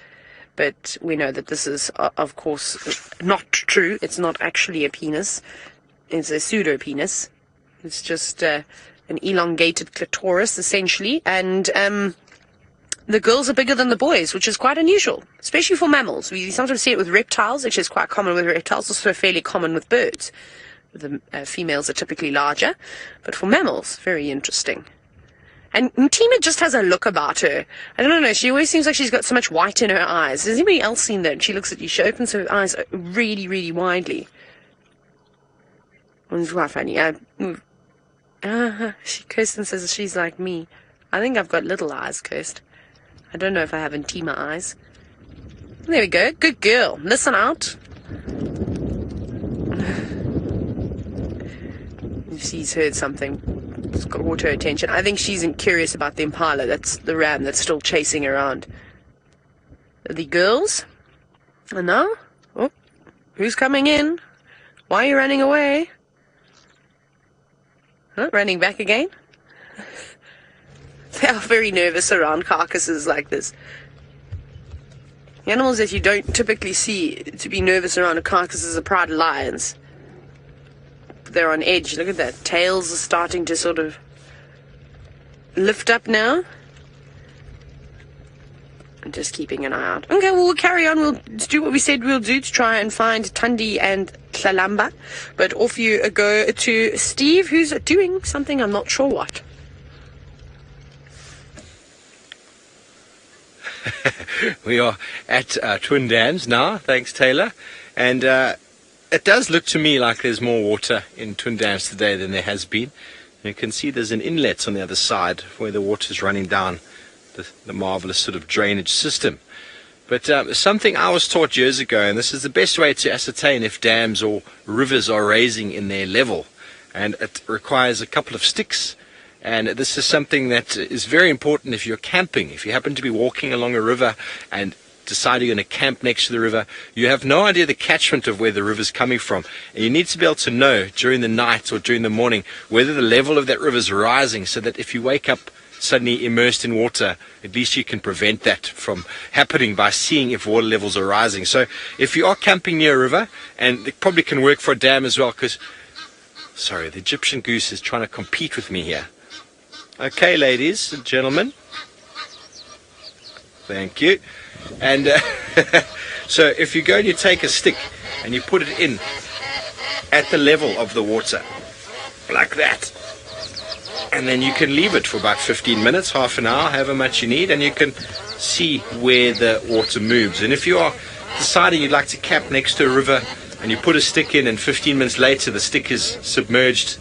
S1: but we know that this is, of course, not true. It's not actually a penis. It's a pseudo penis. It's just an elongated clitoris, essentially. And the girls are bigger than the boys, which is quite unusual, especially for mammals. We sometimes see it with reptiles, which is quite common with reptiles, also fairly common with birds. The females are typically larger, but for mammals, very interesting. And Intima just has a look about her. I don't know, she always seems like she's got so much white in her eyes. Has anybody else seen that? She looks at you, she opens her eyes really, really widely. It's quite funny. Kirsten says she's like me. I think I've got little eyes, Kirsten. I don't know if I have Intima eyes. There we go. Good girl. Listen out. She's heard something. It's caught her attention. I think she's curious about the Impala. That's the ram that's still chasing around. The girls? And now? Oh, who's coming in? Why are you running away? Huh? Running back again? They are very nervous around carcasses like this. The animals that you don't typically see to be nervous around a carcass are proud lions. They're on edge. Look at that. Tails are starting to sort of lift up now. I'm just keeping an eye out. Okay, well, we'll carry on. We'll do what we said we'll do to try and find Thandi and Tlalamba. But off you go to Steve, who's doing something, I'm not sure what.
S2: We are at Twin Dams now, thanks Taylor, and it does look to me like there's more water in Twin Dams today than there has been. You can see there's an inlet on the other side where the water's running down the marvelous sort of drainage system. But something I was taught years ago, and this is the best way to ascertain if dams or rivers are raising in their level, and it requires a couple of sticks. And this is something that is very important if you're camping. If you happen to be walking along a river and decide you're going to camp next to the river, you have no idea the catchment of where the river's coming from. And you need to be able to know during the night or during the morning whether the level of that river is rising, so that if you wake up suddenly immersed in water, at least you can prevent that from happening by seeing if water levels are rising. So if you are camping near a river, and it probably can work for a dam as well, because, sorry, the Egyptian goose is trying to compete with me here. Okay, ladies and gentlemen. Thank you. And so if you go and you take a stick and you put it in at the level of the water, like that. And then you can leave it for about 15 minutes, half an hour, however much you need, and you can see where the water moves. And if you are deciding you'd like to camp next to a river and you put a stick in and 15 minutes later the stick is submerged,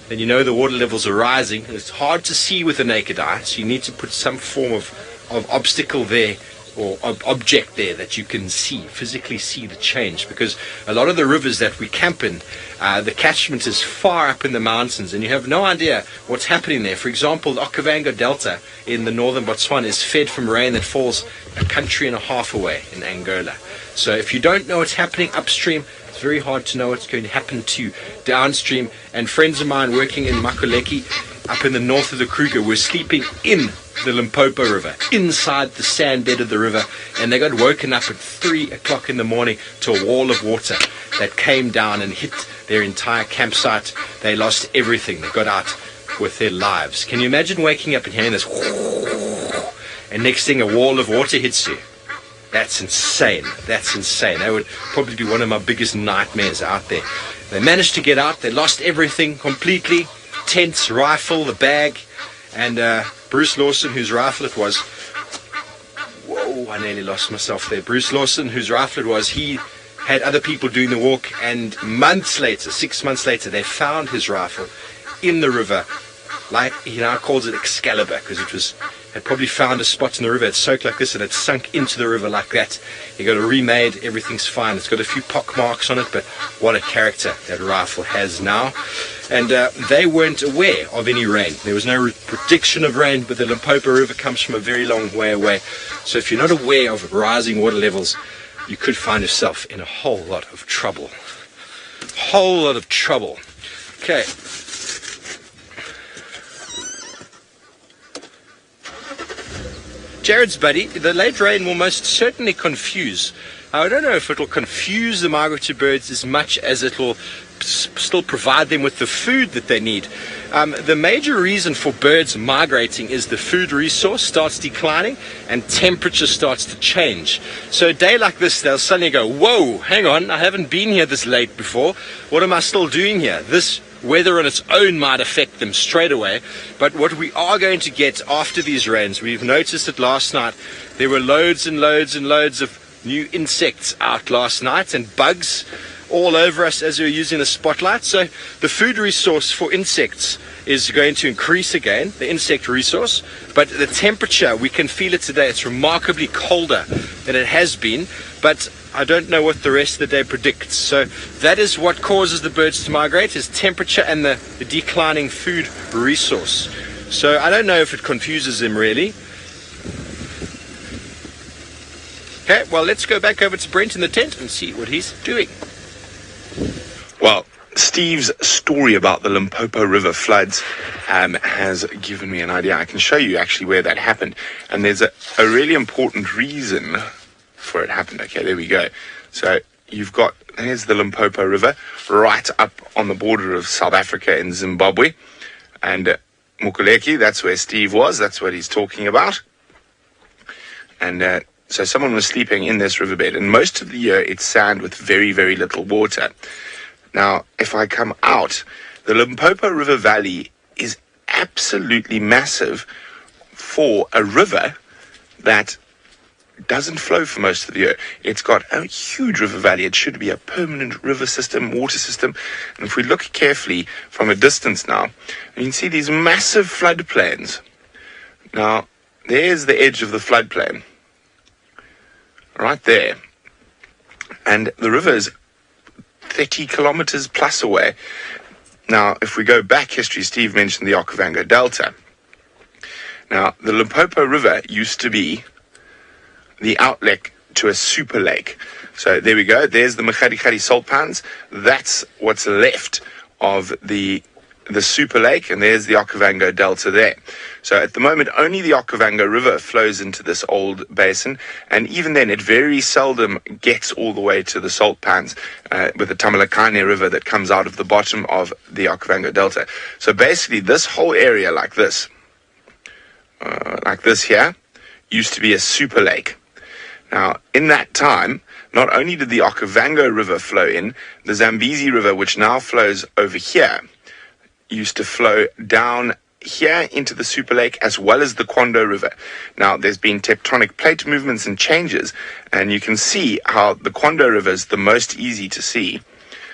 S2: then you know the water levels are rising. It's hard to see with the naked eye, so you need to put some form of obstacle there, or object there that you can see, physically see the change, because a lot of the rivers that we camp in, the catchment is far up in the mountains and you have no idea what's happening there. For example, the Okavango Delta in the northern Botswana is fed from rain that falls a country and a half away in Angola. So if you don't know what's happening upstream, it's very hard to know what's going to happen to downstream. And friends of mine working in Makoleki up in the north of the Kruger were sleeping in the Limpopo River, inside the sand bed of the river, and they got woken up at 3 o'clock in the morning to a wall of water that came down and hit their entire campsite. They lost everything. They got out with their lives. Can you imagine waking up and hearing this, and next thing a wall of water hits you? That's insane. That's insane. That would probably be one of my biggest nightmares out there. They managed to get out. They lost everything completely. Tents, rifle, the bag, and Bruce Lawson, whose rifle it was, whoa, I nearly lost myself there. Bruce Lawson, whose rifle it was, he had other people doing the walk, and months later, 6 months later, they found his rifle in the river, like he now calls it Excalibur, because it was, had probably found a spot in the river, it soaked like this, and it sunk into the river like that. He got it remade, everything's fine. It's got a few pock marks on it, but what a character that rifle has now. And they weren't aware of any rain. There was no prediction of rain, but the Limpopo River comes from a very long way away. So if you're not aware of rising water levels, you could find yourself in a whole lot of trouble. Whole lot of trouble. Okay. Jared's buddy, the late rain will most certainly confuse. I don't know if it will confuse the migratory birds as much as it will still provide them with the food that they need. The major reason for birds migrating is the food resource starts declining and temperature starts to change. So a day like this, they'll suddenly go, whoa, hang on, I haven't been here this late before. What am I still doing here? This weather on its own might affect them straight away. But what we are going to get after these rains, we've noticed it last night, there were loads and loads and loads of new insects out last night and bugs all over us as we were using the spotlight. So the food resource for insects is going to increase again, the insect resource, but the temperature, we can feel it today, it's remarkably colder than it has been, but I don't know what the rest of the day predicts. So that is what causes the birds to migrate, is temperature and the declining food resource. So I don't know if it confuses them really. Okay, well, let's go back over to Brent in the tent and see what he's doing.
S4: Well, Steve's story about the Limpopo River floods has given me an idea. I can show you actually where that happened. And there's a really important reason for it happened. Okay, there we go. So you've got, here's the Limpopo River right up on the border of South Africa and Zimbabwe. And Mukuleki, that's where Steve was. That's what he's talking about. And so someone was sleeping in this riverbed. And most of the year, it's sand with very, very little water. Now, if I come out, the Limpopo River Valley is absolutely massive for a river that doesn't flow for most of the year. It's got a huge river valley. It should be a permanent river system, water system. And if we look carefully from a distance now, you can see these massive floodplains. Now, there's the edge of the floodplain, right there. And the river is 30 kilometers plus away. Now, if we go back history, Steve mentioned the Okavango Delta. Now, the Limpopo River used to be the outlet to a super lake. So there we go. There's the Machadikari salt pans. That's what's left of the super lake, and there's the Okavango Delta there. So at the moment, only the Okavango River flows into this old basin, and even then, it very seldom gets all the way to the salt pans with the Tamalakane River that comes out of the bottom of the Okavango Delta. So basically, this whole area like this here, used to be a super lake. Now, in that time, not only did the Okavango River flow in, the Zambezi River, which now flows over here, used to flow down here into the Super Lake, as well as the Kwando River. Now, there's been tectonic plate movements and changes, and you can see how the Kwando River is the most easy to see,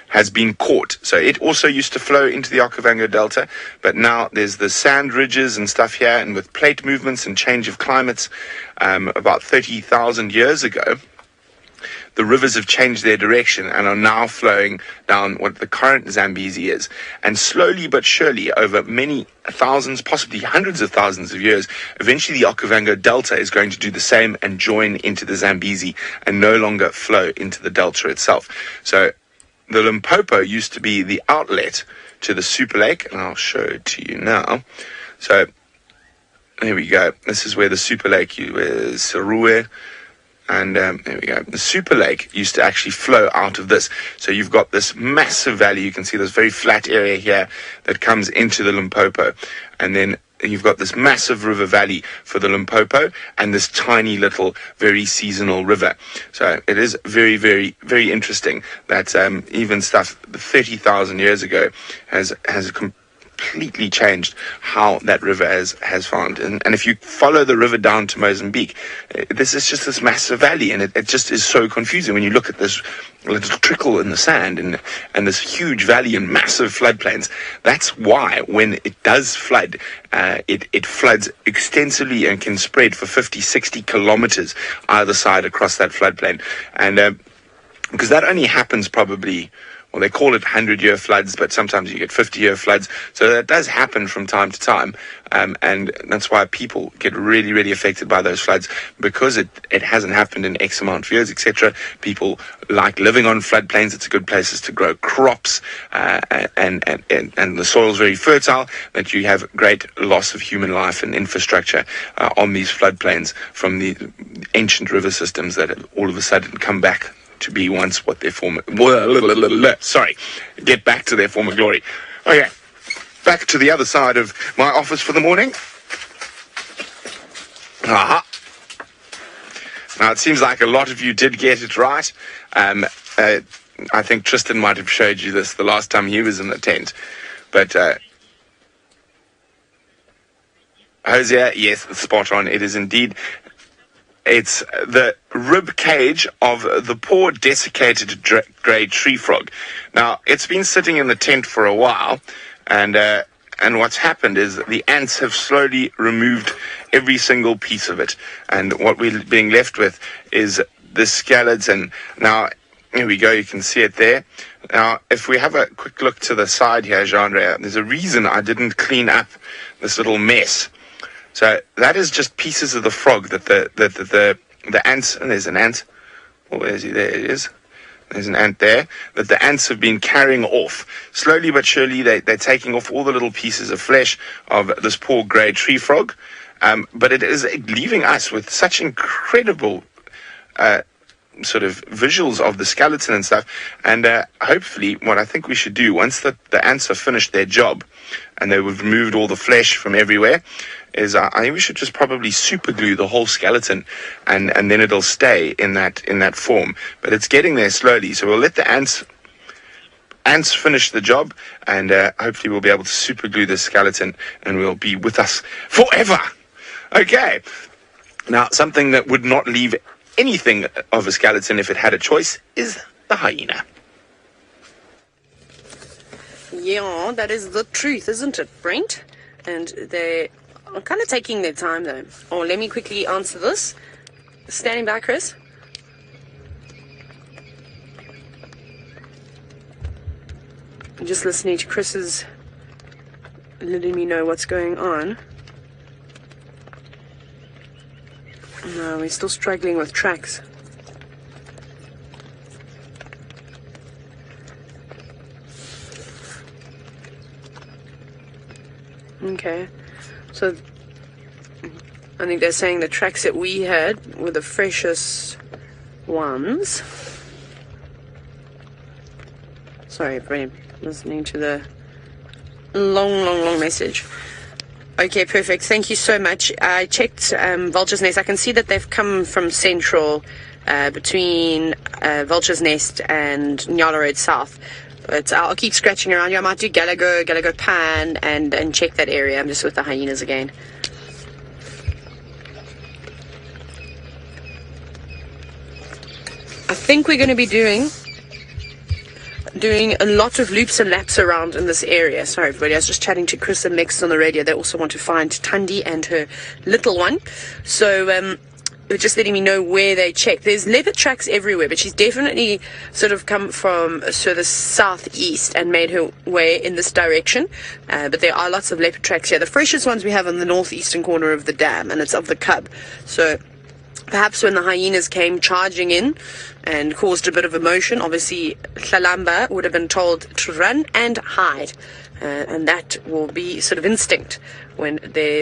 S4: has been caught. So it also used to flow into the Okavango Delta, but now there's the sand ridges and stuff here, and with plate movements and change of climates about 30,000 years ago, the rivers have changed their direction and are now flowing down what the current Zambezi is. And slowly but surely, over many thousands, possibly hundreds of thousands of years, eventually the Okavango Delta is going to do the same and join into the Zambezi and no longer flow into the delta itself. So the Limpopo used to be the outlet to the Super Lake, and I'll show it to you now. So there we go. This is where the Super Lake is, Sarue. And there we go. The Super Lake used to actually flow out of this. So you've got this massive valley. You can see this very flat area here that comes into the Limpopo. And then you've got this massive river valley for the Limpopo and this tiny little, very seasonal river. So it is very, very, very interesting that even stuff 30,000 years ago has completely changed how that river has found. And if you follow the river down to Mozambique, this is just this massive valley, and it just is so confusing when you look at this little trickle in the sand and this huge valley and massive floodplains. That's why when it does flood, it floods extensively and can spread for 50, 60 kilometers either side across that floodplain. And because that only happens probably, well, they call it 100-year floods, but sometimes you get 50-year floods. So that does happen from time to time. And that's why people get really, really affected by those floods, because it hasn't happened in X amount of years, etc. People like living on floodplains. It's a good place to grow crops, and the soil's very fertile, that you have great loss of human life and infrastructure on these floodplains from the ancient river systems that have all of a sudden come back to be once what their former... get back to their former glory. Okay, back to the other side of my office for the morning. Aha. Now, it seems like a lot of you did get it right. I think Tristan might have showed you this the last time he was in the tent. But, Hosea, yes, spot on. It is indeed... It's the rib cage of the poor desiccated grey tree frog. Now, it's been sitting in the tent for a while, and what's happened is that the ants have slowly removed every single piece of it, and what we're being left with is the skeleton. Now, here we go, you can see it there. Now, if we have a quick look to the side here, Jean-Ray, there's a reason I didn't clean up this little mess. So that is just pieces of the frog that the ants, and there's an ant. Oh, where is he? There it is. There's an ant there that the ants have been carrying off. Slowly but surely, they're taking off all the little pieces of flesh of this poor grey tree frog. But it is leaving us with such incredible sort of visuals of the skeleton and stuff. And hopefully, what I think we should do, once the ants have finished their job and they've removed all the flesh from everywhere, is I think we should just probably super glue the whole skeleton, and then it'll stay in that form. But it's getting there slowly, so we'll let the ants finish the job, and hopefully we'll be able to super glue the skeleton, and we'll be with us forever. Okay. Now, something that would not leave anything of a skeleton if it had a choice is the hyena.
S1: Yeah, that is the truth, isn't it, Brent? And they are kind of taking their time, though. Oh, let me quickly answer this. Standing by, Chris. I'm just listening to Chris's letting me know what's going on. No, we're still struggling with tracks. Okay, so I think they're saying the tracks that we had were the freshest ones. Sorry, I'm listening to the long message. Okay, perfect. Thank you so much. I checked Vulture's Nest. I can see that they've come from central between Vulture's Nest and Nyala Road South. But I'll keep scratching around here. I might do Galago Pan, and check that area. I'm just with the hyenas again. I think we're going to be doing a lot of loops and laps around in this area. Sorry everybody, I was just chatting to Chris and Mex on the radio. They also want to find Thandi and her little one. So they're just letting me know where they check. There's leopard tracks everywhere, but she's definitely sort of come from the southeast and made her way in this direction. But there are lots of leopard tracks here. The freshest ones we have on the northeastern corner of the dam, and it's of the cub. So perhaps when the hyenas came charging in and caused a bit of emotion, obviously Tlalamba would have been told to run and hide. And that will be sort of instinct when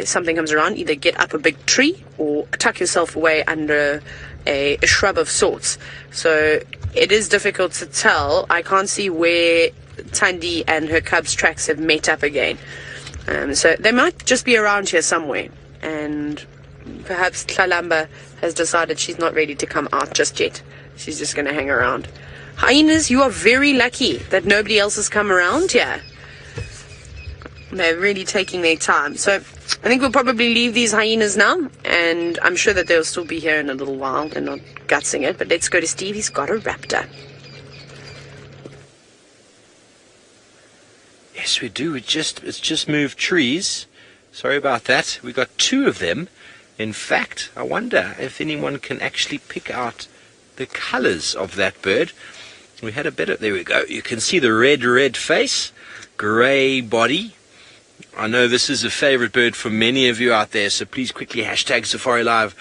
S1: something comes around. Either get up a big tree or tuck yourself away under a shrub of sorts. So it is difficult to tell. I can't see where Thandi and her cubs' tracks have met up again. So they might just be around here somewhere. And perhaps Tlalamba has decided she's not ready to come out just yet. She's just going to hang around. Hyenas, you are very lucky that nobody else has come around here. They're really taking their time. So I think we'll probably leave these hyenas now, and I'm sure that they'll still be here in a little while and not gutsing it. But let's go to Steve. He's got a raptor.
S2: Yes, we do. It's just moved trees. Sorry about that. We got two of them. In fact, I wonder if anyone can actually pick out the colors of that bird. We had a bit of, there we go. You can see the red face, gray body. I know this is a favorite bird for many of you out there, so please quickly hashtag Safari Live.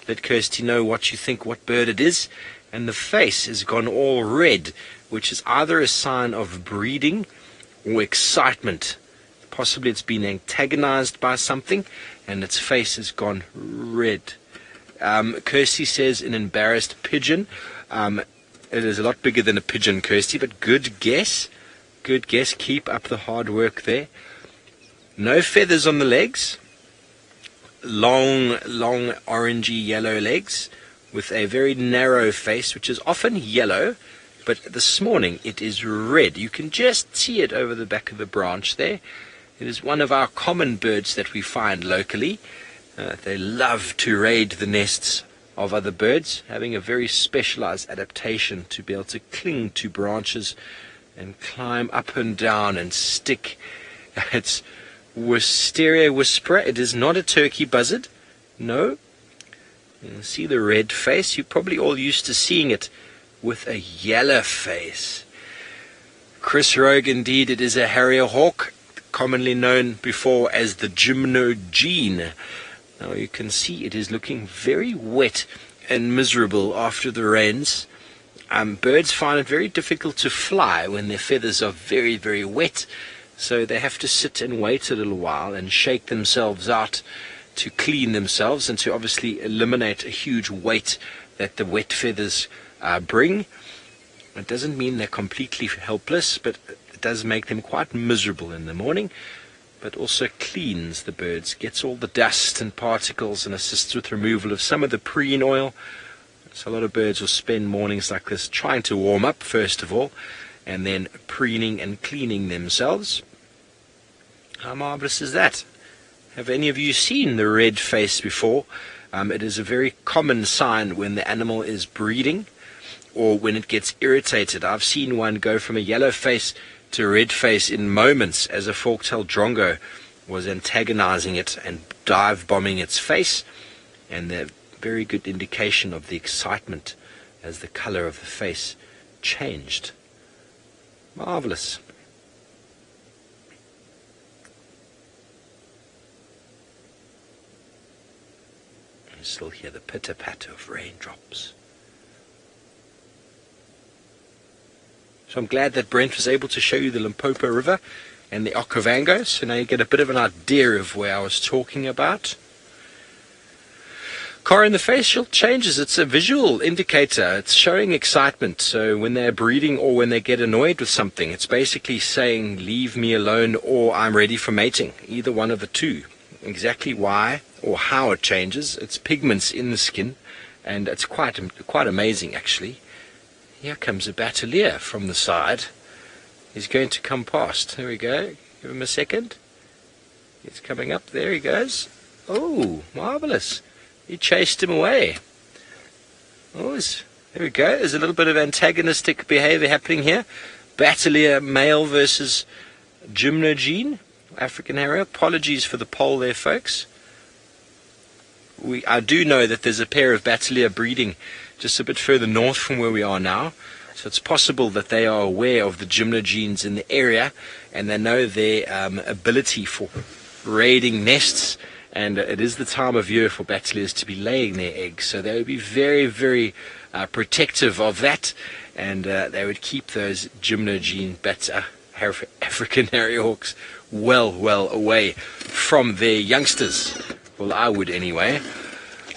S2: Let Kirsty know what you think, what bird it is. And the face has gone all red, which is either a sign of breeding or excitement. Possibly it's been antagonized by something, and its face has gone red. Kirsty says an embarrassed pigeon. It is a lot bigger than a pigeon, Kirsty, but good guess. Good guess. Keep up the hard work there. No feathers on the legs. Long orangey yellow legs with a very narrow face, which is often yellow, but this morning it is red. You can just see it over the back of the branch there. It is one of our common birds that we find locally. They love to raid the nests of other birds, having a very specialized adaptation to be able to cling to branches and climb up and down and stick. It's Wisteria whisperer. It is not a turkey buzzard. No. You can see the red face. You're probably all used to seeing it with a yellow face. Chris Rogue, indeed, it is a harrier hawk, commonly known before as the gymnogene. Now you can see it is looking very wet and miserable after the rains. Birds find it very difficult to fly when their feathers are very, very wet, so they have to sit and wait a little while and shake themselves out to clean themselves and to obviously eliminate a huge weight that the wet feathers bring. It doesn't mean they're completely helpless, but it does make them quite miserable in the morning, but also cleans the birds, gets all the dust and particles and assists with removal of some of the preen oil. So a lot of birds will spend mornings like this trying to warm up first of all, and then preening and cleaning themselves. How marvelous is that? Have any of you seen the red face before? It is a very common sign when the animal is breeding or when it gets irritated. I've seen one go from a yellow face to a red face in moments as a forktail drongo was antagonizing it and dive bombing its face, and a very good indication of the excitement as the color of the face changed. Marvelous. You still hear the pitter-patter of raindrops. So I'm glad that Brent was able to show you the Limpopo River and the Okavango, so now you get a bit of an idea of where I was talking about. Car in the facial changes. It's a visual indicator. It's showing excitement. So when they're breeding or when they get annoyed with something, it's basically saying, leave me alone or I'm ready for mating. Either one of the two. Exactly why or how it changes. It's pigments in the skin and it's quite amazing actually. Here comes a batalier from the side. He's going to come past. There we go. Give him a second. He's coming up. There he goes. Oh, marvelous. He chased him away. Oh, there we go. There's a little bit of antagonistic behavior happening here. Batalier male versus Djuma gene, African harrier. Apologies for the poll there, folks. I do know that there's a pair of batalier breeding just a bit further north from where we are now. So it's possible that they are aware of the Djuma genes in the area, and they know their ability for raiding nests. And it is the time of year for bataliers to be laying their eggs. So they would be very, very protective of that. And they would keep those Djuma gene African harrier hawks well away from their youngsters. Well, I would anyway.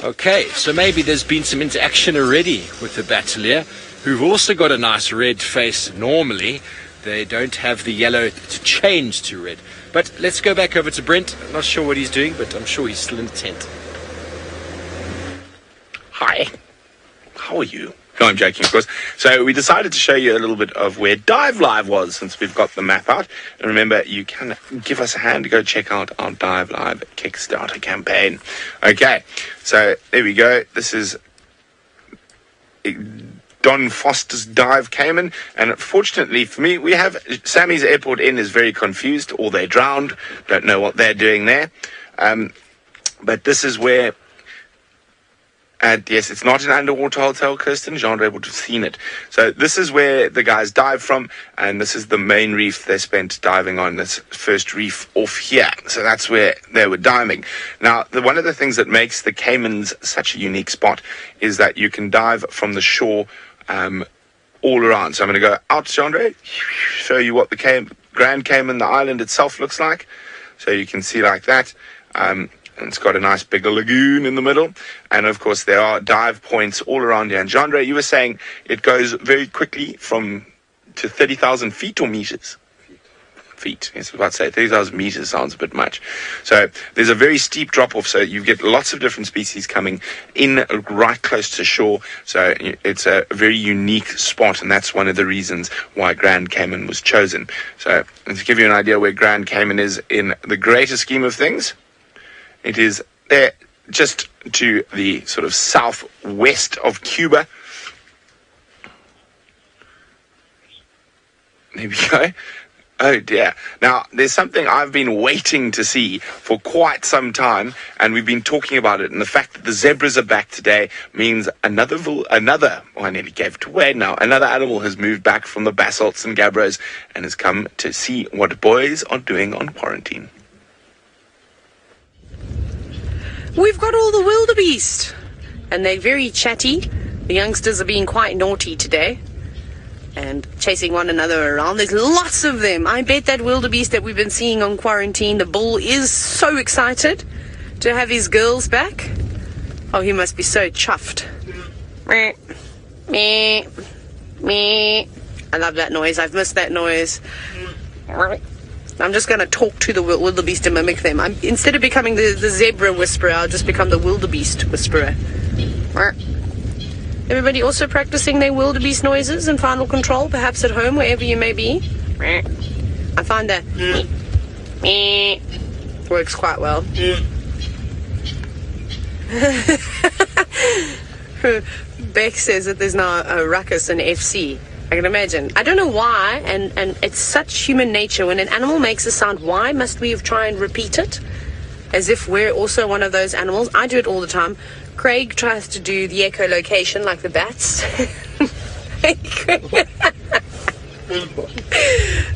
S2: Okay, so maybe there's been some interaction already with the batalier, who've also got a nice red face normally. They don't have the yellow to change to red. But let's go back over to Brent. I'm not sure what he's doing, but I'm sure he's still in the tent.
S4: Hi. How are you? No, I'm joking, of course. So we decided to show you a little bit of where Dive Live was, since we've got the map out. And remember, you can give us a hand to go check out our Dive Live Kickstarter campaign. Okay, so there we go. This is Don Foster's Dive Cayman, and fortunately for me, we have Sammy's Airport Inn is very confused, or they're drowned, don't know what they're doing there. But this is where, yes, it's not an underwater hotel, Kirsten. Jean would have seen it. So this is where the guys dive from, and this is the main reef they spent diving on, this first reef off here. So that's where they were diving. Now, one of the things that makes the Caymans such a unique spot is that you can dive from the shore all around. So I'm going to go out, Jean, show you what the Grand Cayman, the island itself, looks like. So you can see like that. And it's got a nice big lagoon in the middle. And of course, there are dive points all around here. And Jean, you were saying it goes very quickly to 30,000 feet or meters? Feet. Yes, I was about to say 30,000 meters sounds a bit much. So there's a very steep drop off. So you get lots of different species coming in right close to shore. So it's a very unique spot. And that's one of the reasons why Grand Cayman was chosen. So to give you an idea where Grand Cayman is in the greater scheme of things, it is there just to the sort of southwest of Cuba. There we go. Oh dear. Now, there's something I've been waiting to see for quite some time, and we've been talking about it. And the fact that the zebras are back today means I nearly gave it away now. Another animal has moved back from the basalts and gabbros and has come to see what boys are doing on quarantine.
S1: We've got all the wildebeest, and they're very chatty. The youngsters are being quite naughty today and chasing one another around. There's lots of them. I bet that wildebeest that we've been seeing on quarantine, the bull, is so excited to have his girls back. Oh, he must be so chuffed. Meh, meh, meh. I love that noise. I've missed that noise. I'm just going to talk to the wildebeest and mimic them. Instead of becoming the zebra whisperer, I'll just become the wildebeest whisperer. Everybody also practicing their wildebeest noises in Final Control, perhaps at home, wherever you may be. I find that works quite well. Beck says that there's now a ruckus in FC. I can imagine. I don't know why, and it's such human nature. When an animal makes a sound, why must we try and repeat it? As if we're also one of those animals. I do it all the time. Craig tries to do the echolocation like the bats.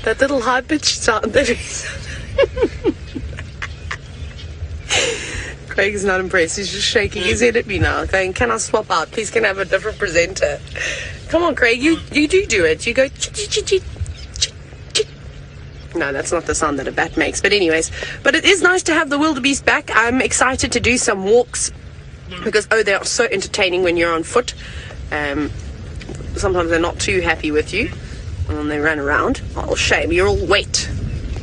S1: That little high-pitched sound that is. Craig is not impressed. He's just shaking his head at me now, going, "Can I swap out? Please, can I have a different presenter?" Come on, Craig, you do it. You go, chit. No, that's not the sound that a bat makes. But anyways, but it is nice to have the wildebeest back. I'm excited to do some walks because, they are so entertaining when you're on foot. Sometimes they're not too happy with you when they run around. Oh, shame, you're all wet.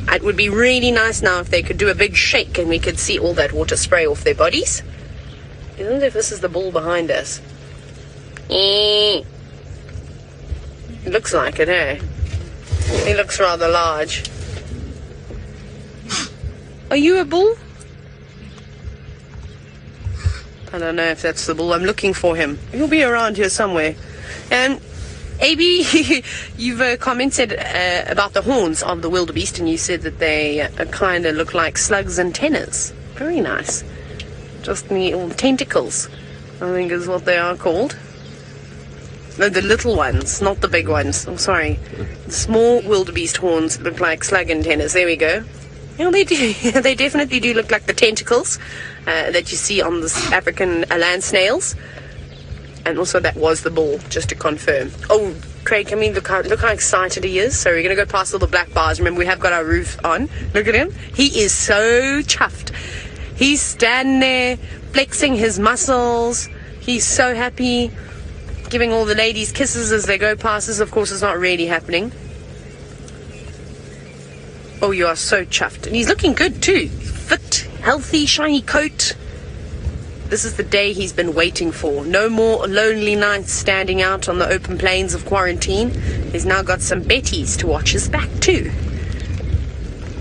S1: It would be really nice now if they could do a big shake and we could see all that water spray off their bodies. Isn't it if this is the bull behind us? He looks like it, eh? He looks rather large. Are you a bull? I don't know if that's the bull. I'm looking for him. He'll be around here somewhere. And AB, you've commented about the horns of the wildebeest, and you said that they kind of look like slugs' antennas. Very nice. Just the little tentacles, I think is what they are called. No, the little ones, not the big ones. I'm sorry. The small wildebeest horns look like slug antennas. There we go. Yeah, they do. They definitely do look like the tentacles that you see on the African land snails. And also that was the bull, just to confirm. Oh, Craig, I mean, look how excited he is. So we're going to go past all the black bars. Remember, we have got our roof on. Look at him. He is so chuffed. He's standing there, flexing his muscles. He's so happy, giving all the ladies kisses as they go past. This, of course, is not really happening. Oh, you are so chuffed. And he's looking good, too. Fit, healthy, shiny coat. This is the day he's been waiting for. No more lonely nights standing out on the open plains of quarantine. He's now got some betties to watch his back too.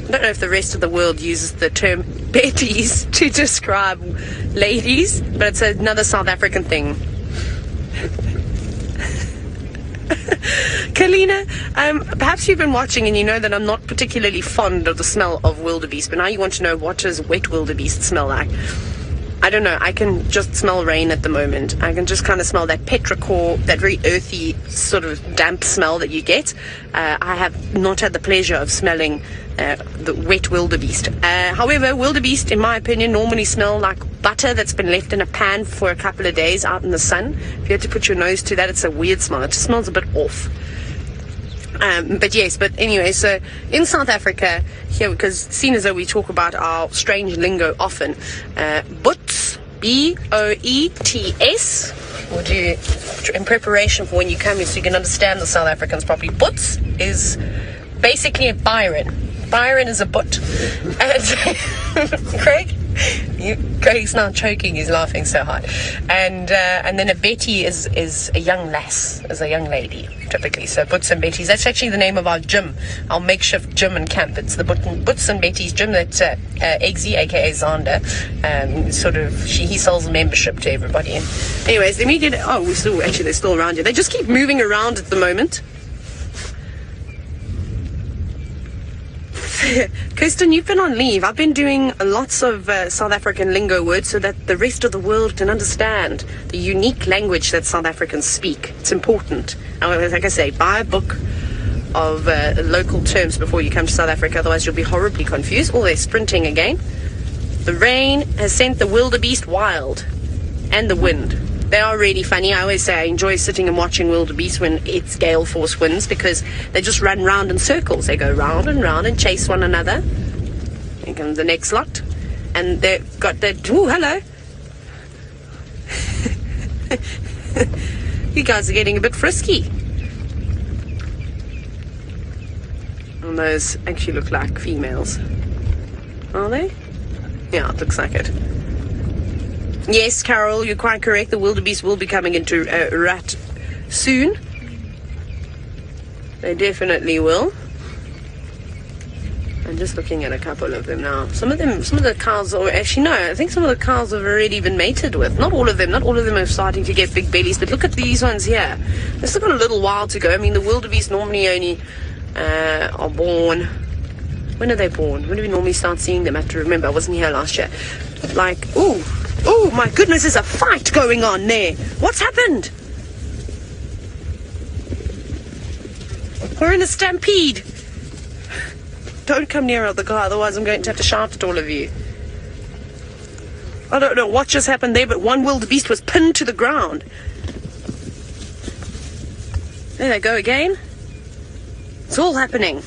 S1: I don't know if the rest of the world uses the term betties to describe ladies, but it's another South African thing. Kalina, perhaps you've been watching and you know that I'm not particularly fond of the smell of wildebeest, but now you want to know, what does wet wildebeest smell like? I don't know, I can just smell rain at the moment. I can just kind of smell that petrichor, that very earthy sort of damp smell that you get. I have not had the pleasure of smelling the wet wildebeest. However, wildebeest, in my opinion, normally smell like butter that's been left in a pan for a couple of days out in the sun. If you had to put your nose to that, it's a weird smell. It just smells a bit off. But anyway, so in South Africa here, because seeing as though we talk about our strange lingo often, boots, B-O-E-T-S, would you, in preparation for when you come here so you can understand the South Africans properly, boots is basically a Byron. Byron is a boot. And Craig's now choking, he's laughing so hard. And then a Betty is a young lass, is a young lady, typically. So Boots and Betties, that's actually the name of our gym, our makeshift gym and camp. It's the Boots and Betties gym that Eggsy, aka Zander, he sells a membership to everybody. And anyways, they're still around here. They just keep moving around at the moment. Kirsten, you've been on leave. I've been doing lots of South African lingo words so that the rest of the world can understand the unique language that South Africans speak. It's important. And like I say, buy a book of local terms before you come to South Africa, otherwise you'll be horribly confused. Oh, they're sprinting again. The rain has sent the wildebeest wild, and the wind. They are really funny. I always say I enjoy sitting and watching wildebeest when it's gale force winds, because they just run round in circles. They go round and round and chase one another. Here comes the next lot. And they've got that... Ooh, hello. You guys are getting a bit frisky. And those actually look like females. Are they? Yeah, it looks like it. Yes, Carol, you're quite correct. The wildebeest will be coming into Rat soon. They definitely will. I'm just looking at a couple of them now. Some of the cows are actually, no, I think some of the cows have already been mated with. Not all of them are starting to get big bellies, but look at these ones here. They've still got a little while to go. I mean, the wildebeest normally only are born. When are they born? When do we normally start seeing them? I have to remember, I wasn't here last year. Like, oh my goodness, there's a fight going on there. What's happened? We're in a stampede. Don't come near the car, otherwise I'm going to have to shout at all of you. I don't know what just happened there, but one wildebeest was pinned to the ground. There they go again. It's all happening.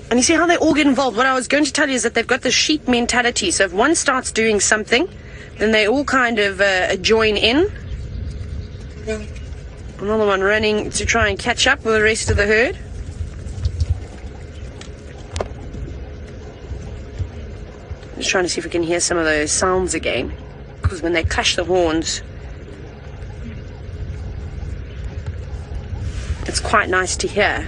S1: And you see how they all get involved. What I was going to tell you is that they've got the sheep mentality. So if one starts doing something, then they all kind of join in. Another one running to try and catch up with the rest of the herd. Just trying to see if we can hear some of those sounds again. because when they clash the horns, it's quite nice to hear.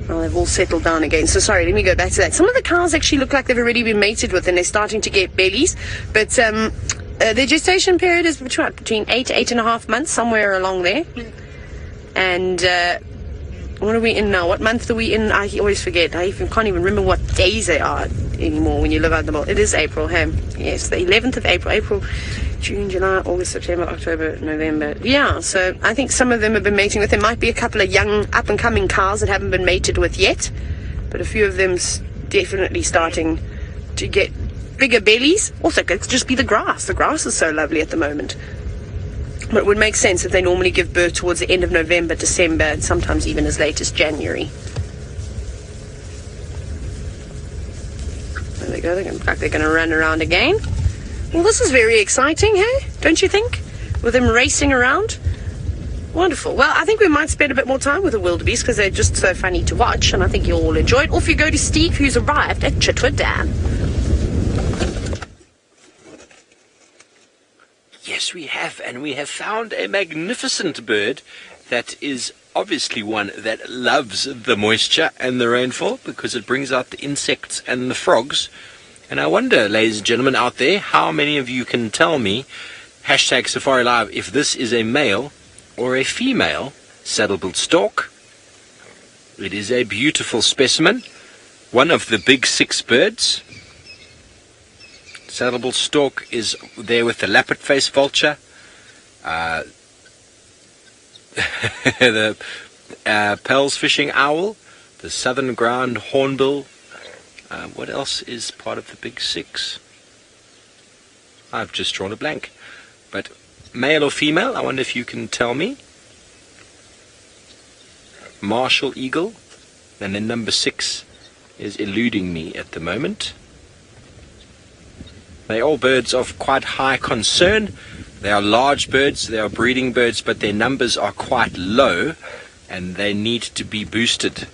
S1: Well, they've all settled down again. So sorry, let me go back to that. Some of the cows actually look like they've already been mated with and they're starting to get bellies. But their gestation period is between 8 to 8.5 months, somewhere along there. And what are we in now? What month are we in? I always forget. I can't even remember what days they are anymore when you live out the world. It is April, hey? Yes, the 11th of April. April, June, July, August, September, October, November. Yeah, so I think some of them have been mating with. There might be a couple of young, up-and-coming cows that haven't been mated with yet. But a few of them's definitely starting to get bigger bellies. Also, it could just be the grass. The grass is so lovely at the moment. But it would make sense if they normally give birth towards the end of November, December, and sometimes even as late as January. There they go. They look like they're going to run around again. Well, this is very exciting, hey? Don't you think? With them racing around. Wonderful. Well, I think we might spend a bit more time with the wildebeest because they're just so funny to watch, and I think you'll all enjoy it. Off you go to Steve, who's arrived at Chitwa Dam.
S2: Yes, we have, and we have found a magnificent bird that is obviously one that loves the moisture and the rainfall because it brings out the insects and the frogs. And I wonder, ladies and gentlemen out there, how many of you can tell me, hashtag Safari Live, if this is a male or a female saddle-billed stork. It is a beautiful specimen, one of the big 6 birds. Saddle-billed stork is there with the lappet-faced vulture, the Pell's fishing owl, the southern ground hornbill. What else is part of the big 6? I've just drawn a blank. But male or female, I wonder if you can tell me. Martial eagle, and then number 6 is eluding me at the moment. They're all birds of quite high concern. They are large birds, they are breeding birds, but their numbers are quite low and they need to be boosted.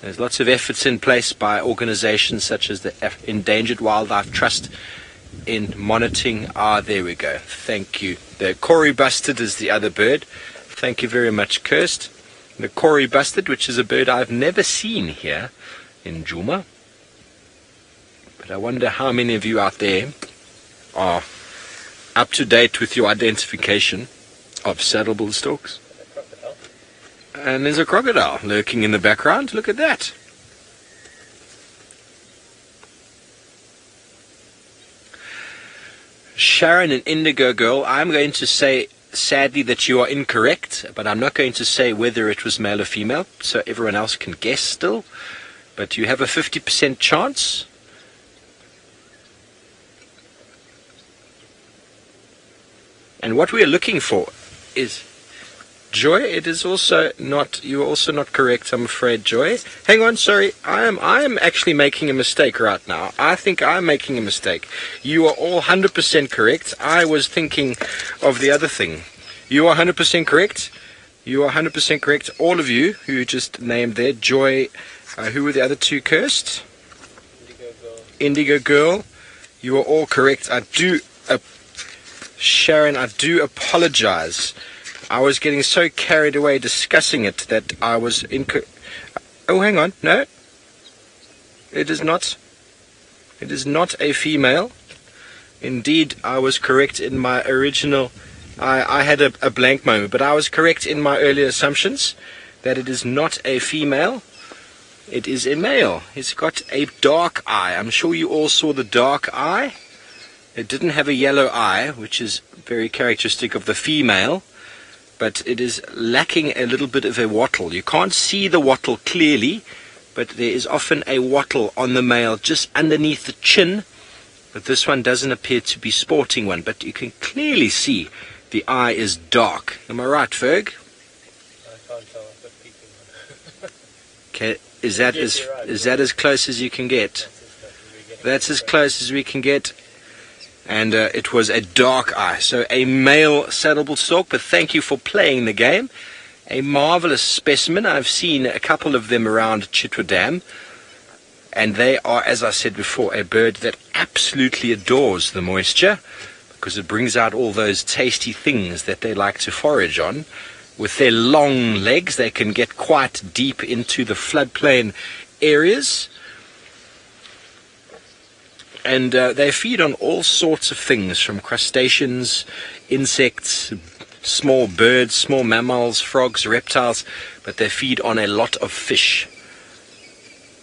S2: There's lots of efforts in place by organizations such as the Endangered Wildlife Trust in monitoring. There we go. Thank you. The Corky bustard is the other bird. Thank you very much, Kirst. The Corky bustard, which is a bird I've never seen here in Djuma. But I wonder how many of you out there are up to date with your identification of saddle-billed storks. And there's a crocodile lurking in the background. Look at that. Sharon and Indigo Girl, I'm going to say sadly that you are incorrect, but I'm not going to say whether it was male or female, so everyone else can guess still. But you have a 50% chance. And what we are looking for is Joy. It is also not, you are also not correct, I'm afraid, Joy. Hang on, sorry, I am actually making a mistake right now. I think I'm making a mistake. You are all 100% correct. I was thinking of the other thing. You are 100% correct. You are 100% correct. All of you who just named there, Joy, who were the other two, Kirst? Indigo Girl. You are all correct. Sharon, I do apologize. I was getting so carried away discussing it that I was oh, hang on. No. It is not. It is not a female. Indeed, I was correct in my original. I had a blank moment, but I was correct in my earlier assumptions that it is not a female. It is a male. It's got a dark eye. I'm sure you all saw the dark eye. It didn't have a yellow eye, which is very characteristic of the female, but it is lacking a little bit of a wattle. You can't see the wattle clearly, but there is often a wattle on the male just underneath the chin, but this one doesn't appear to be sporting one, but you can clearly see the eye is dark. Am I right, Ferg?
S3: I can't tell, I've got peeking.
S2: Okay, is that as close as you can get? That's as close as we can get. And it was a dark eye, so a male saddle-billed stork, but thank you for playing the game. A marvelous specimen. I've seen a couple of them around Chitwa Dam, and they are, as I said before, a bird that absolutely adores the moisture, because it brings out all those tasty things that they like to forage on. With their long legs, they can get quite deep into the floodplain areas. And they feed on all sorts of things, from crustaceans, insects, small birds, small mammals, frogs, reptiles, but they feed on a lot of fish.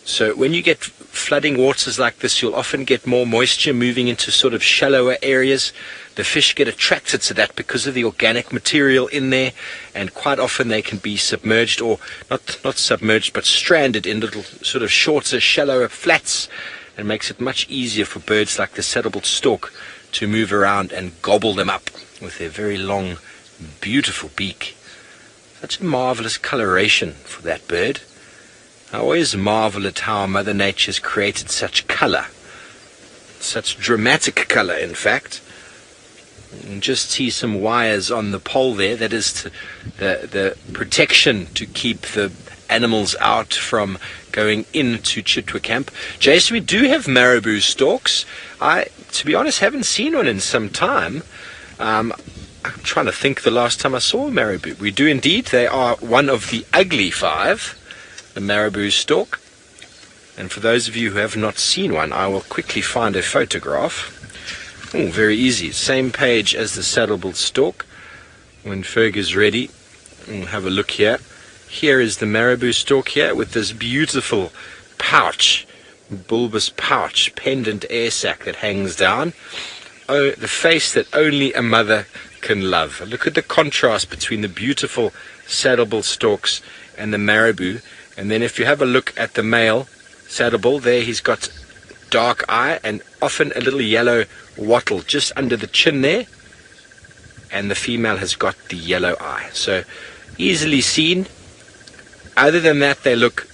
S2: So when you get flooding waters like this, you'll often get more moisture moving into sort of shallower areas. The fish get attracted to that because of the organic material in there, and quite often they can be submerged, or not submerged, but stranded in little sort of shorter, shallower flats, and makes it much easier for birds like the saddle-billed stork to move around and gobble them up with their very long, beautiful beak. Such a marvelous coloration for that bird. I always marvel at how Mother Nature's created such color, such dramatic color, in fact. You can just see some wires on the pole there. That is the protection to keep the animals out from going into Chitwa camp. Jason, we do have marabou storks. I, to be honest, haven't seen one in some time. I'm trying to think the last time I saw a marabou. We do indeed. They are one of the ugly five, the marabou stork. And for those of you who have not seen one, I will quickly find a photograph. Oh, very easy. Same page as the saddle-billed stork. When Ferg is ready, we'll have a look here. Here is the marabou stork here with this beautiful pouch, bulbous pouch, pendant air sac that hangs down. Oh, the face that only a mother can love. Look at the contrast between the beautiful saddle-billed storks and the marabou. And then if you have a look at the male saddle-bill, there he's got dark eye and often a little yellow wattle just under the chin there, and the female has got the yellow eye. So easily seen. Other than that, they look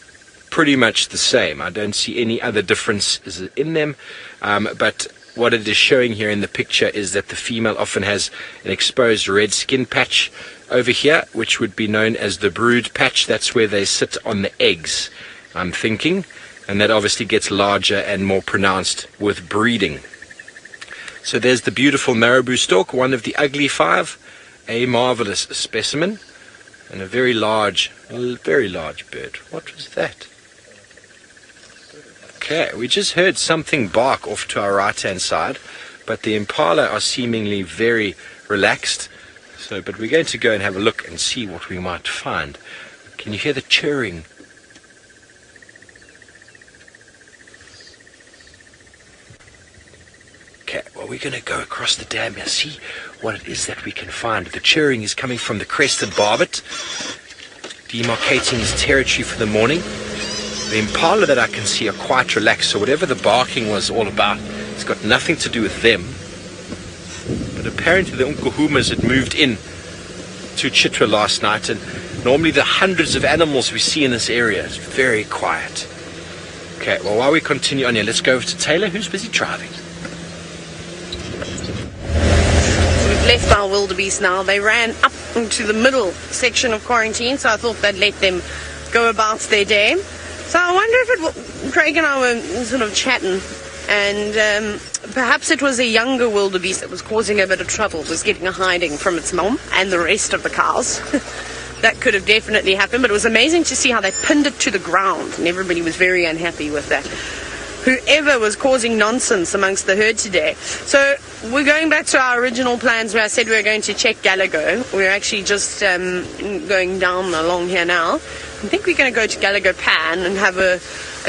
S2: pretty much the same. I don't see any other differences in them, but what it is showing here in the picture is that the female often has an exposed red skin patch over here, which would be known as the brood patch. That's where they sit on the eggs, I'm thinking, and that obviously gets larger and more pronounced with breeding. So there's the beautiful marabou stork, one of the ugly five, a marvelous specimen, and a very large bird. What was that? Okay, we just heard something bark off to our right-hand side, but the impala are seemingly very relaxed. So, but we're going to go and have a look and see what we might find. Can you hear the chirring? Okay, well, we're going to go across the dam here, see what it is that we can find. The chirring is coming from the crested barbet, demarcating his territory for the morning. The impala that I can see are quite relaxed, so whatever the barking was all about, it's got nothing to do with them. But apparently the Unkuhumas had moved in to Chitwa last night, and normally the hundreds of animals we see in this area is very quiet. Okay, well, while we continue on here, let's go over to Taylor, who's busy driving.
S1: We've left our wildebeest now. They ran up into the middle section of quarantine, so I thought they'd let them go about their day. So I wonder if Craig and I were sort of chatting, and perhaps it was a younger wildebeest that was causing a bit of trouble, was getting a hiding from its mom and the rest of the cows. That could have definitely happened, but it was amazing to see how they pinned it to the ground, and everybody was very unhappy with that. Whoever was causing nonsense amongst the herd today. So we're going back to our original plans where I said we were going to check Gallagher. We're actually just going down along here now. I think we're going to go to Gallagher Pan and have a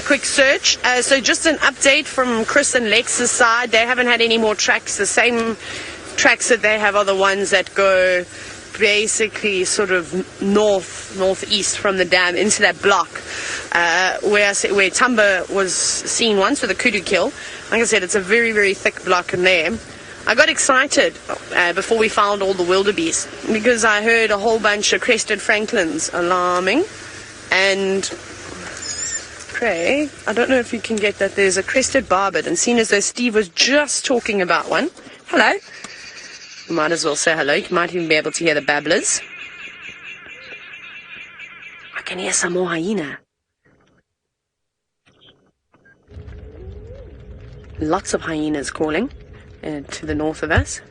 S1: quick search. So just an update from Chris and Lex's side. They haven't had any more tracks. The same tracks that they have are the ones that go basically sort of northeast from the dam into that block where Tumba was seen once with a kudu kill. Like I said, it's a very, very thick block in there. I got excited before we found all the wildebeest because I heard a whole bunch of crested francolins alarming. And Craig, I don't know if you can get that. There's a crested barbet, and seeing as though Steve was just talking about one. Hello. You might as well say hello. You might even be able to hear the babblers. I can hear some more hyena. Lots of hyenas calling to the north of us.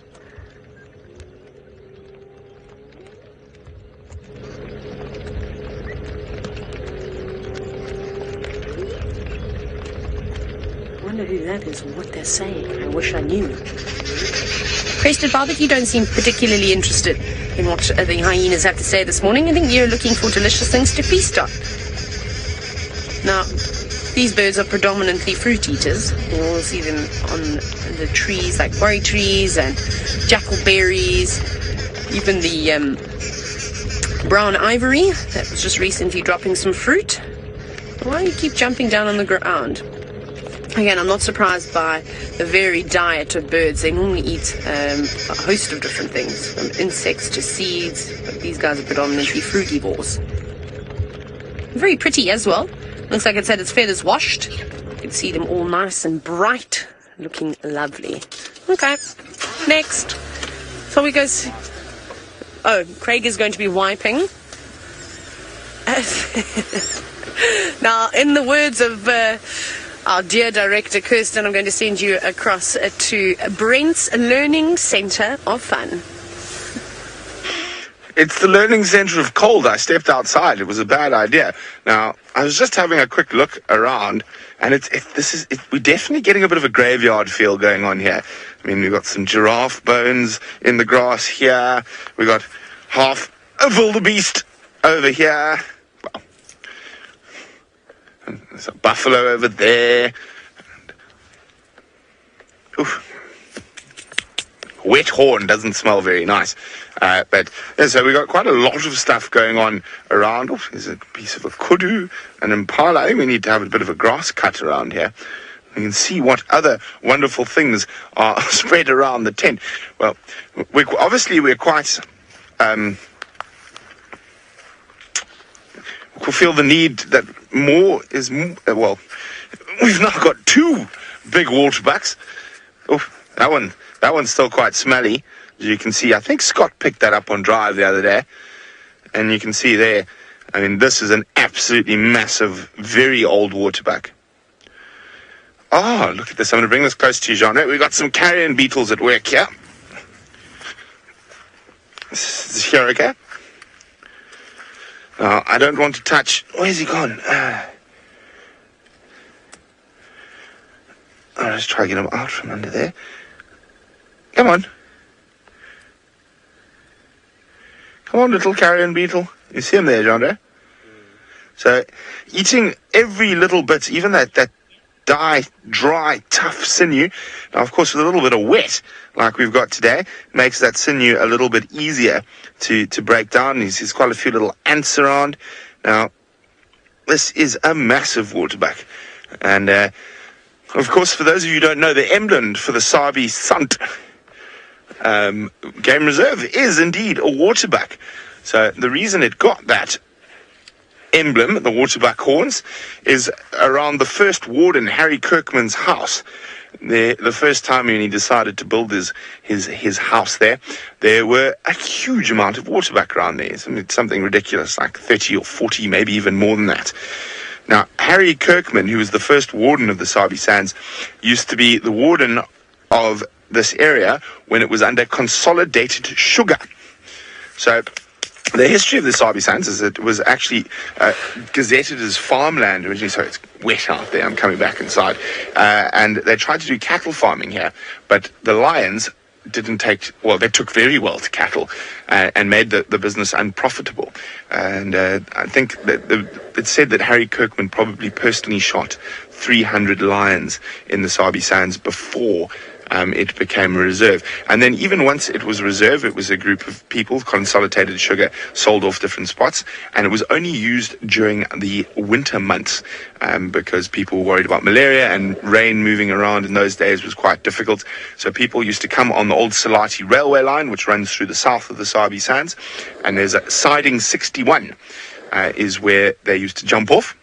S1: don't know who that is or what they're saying. I wish I knew. Crested Barbet, you don't seem particularly interested in what the hyenas have to say this morning. I think you're looking for delicious things to feast on. Now, these birds are predominantly fruit eaters. You will see them on the trees like worry trees and jackalberries, even the brown ivory that was just recently dropping some fruit. Why do you keep jumping down on the ground? Again, I'm not surprised by the varied diet of birds. They normally eat a host of different things, from insects to seeds, but these guys are predominantly frugivores. Very pretty as well. Looks like it's had its feathers washed. You can see them all nice and bright, looking lovely. Okay, next. So we go. Oh, Craig is going to be wiping. Now, in the words of our dear director, Kirsten, I'm going to send you across to Brent's Learning Centre of Fun.
S4: It's the learning centre of cold. I stepped outside. It was a bad idea. Now, I was just having a quick look around, and we're definitely getting a bit of a graveyard feel going on here. I mean, we've got some giraffe bones in the grass here. We've got half a wildebeest over here. Well, and there's a buffalo over there. Oof. Wet horn doesn't smell very nice. But yeah, so we got quite a lot of stuff going on around. Oh, there's a piece of a kudu, an impala. I think we need to have a bit of a grass cut around here. We can see what other wonderful things are spread around the tent. Well, we're quite... we feel the need that more is... well, we've now got 2 big waterbucks. Oh, that one's still quite smelly. As you can see, I think Scott picked that up on drive the other day. And you can see there, I mean, this is an absolutely massive, very old waterbuck. Oh, look at this. I'm going to bring this close to you, Jean. We've got some carrion beetles at work here. This is here, okay? Now, I don't want to touch... Where's he gone? I'll just try to get him out from under there. Come on. Come on, little carrion beetle. You see him there, John? So, eating every little bit, even that dry, tough sinew. Now, of course, with a little bit of wet, like we've got today, makes that sinew a little bit easier to break down. There's quite a few little ants around. Now, this is a massive waterbuck. And, of course, for those of you who don't know, the emblem for the Sabi Sant game reserve is indeed a waterbuck. So the reason it got that emblem, the waterbuck horns, is around the first warden, Harry Kirkman's house. The first time when he decided to build his house there were a huge amount of waterbuck around there. Something ridiculous, like 30 or 40, maybe even more than that. Now, Harry Kirkman, who was the first warden of the Sabi Sands, used to be the warden of this area when it was under consolidated sugar. So the history of the Sabi Sands is that it was actually gazetted as farmland originally. So it's wet out there. I'm coming back inside. And they tried to do cattle farming here, but the lions they took very well to cattle and made the business unprofitable. And I think that it's said that Harry Kirkman probably personally shot 300 lions in the Sabi Sands before it became a reserve. And then even once it was a reserve, it was a group of people, consolidated sugar, sold off different spots, and it was only used during the winter months because people were worried about malaria, and rain moving around in those days was quite difficult. So people used to come on the old Salati railway line, which runs through the south of the Sabi Sands, and there's a siding 61 is where they used to jump off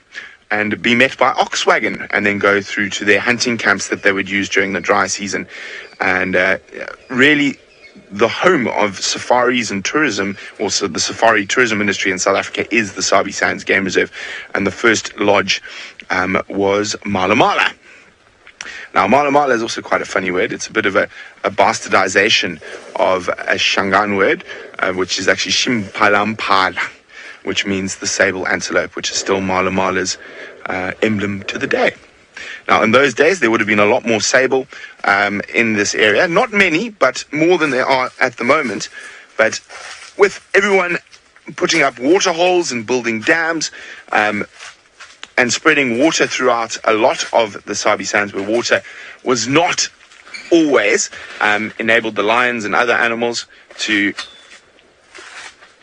S4: and be met by ox wagon and then go through to their hunting camps that they would use during the dry season. And really the home of safaris and tourism, also the safari tourism industry in South Africa, is the Sabi Sands Game Reserve. And the first lodge was Mala Mala. Now, Mala Mala is also quite a funny word. It's a bit of a bastardization of a Shangaan word, which is actually Shimpalampala, which means the sable antelope, which is still Mala Mala's emblem to the day. Now, in those days, there would have been a lot more sable in this area. Not many, but more than there are at the moment. But with everyone putting up water holes and building dams and spreading water throughout a lot of the Sabi sands where water was not always enabled the lions and other animals to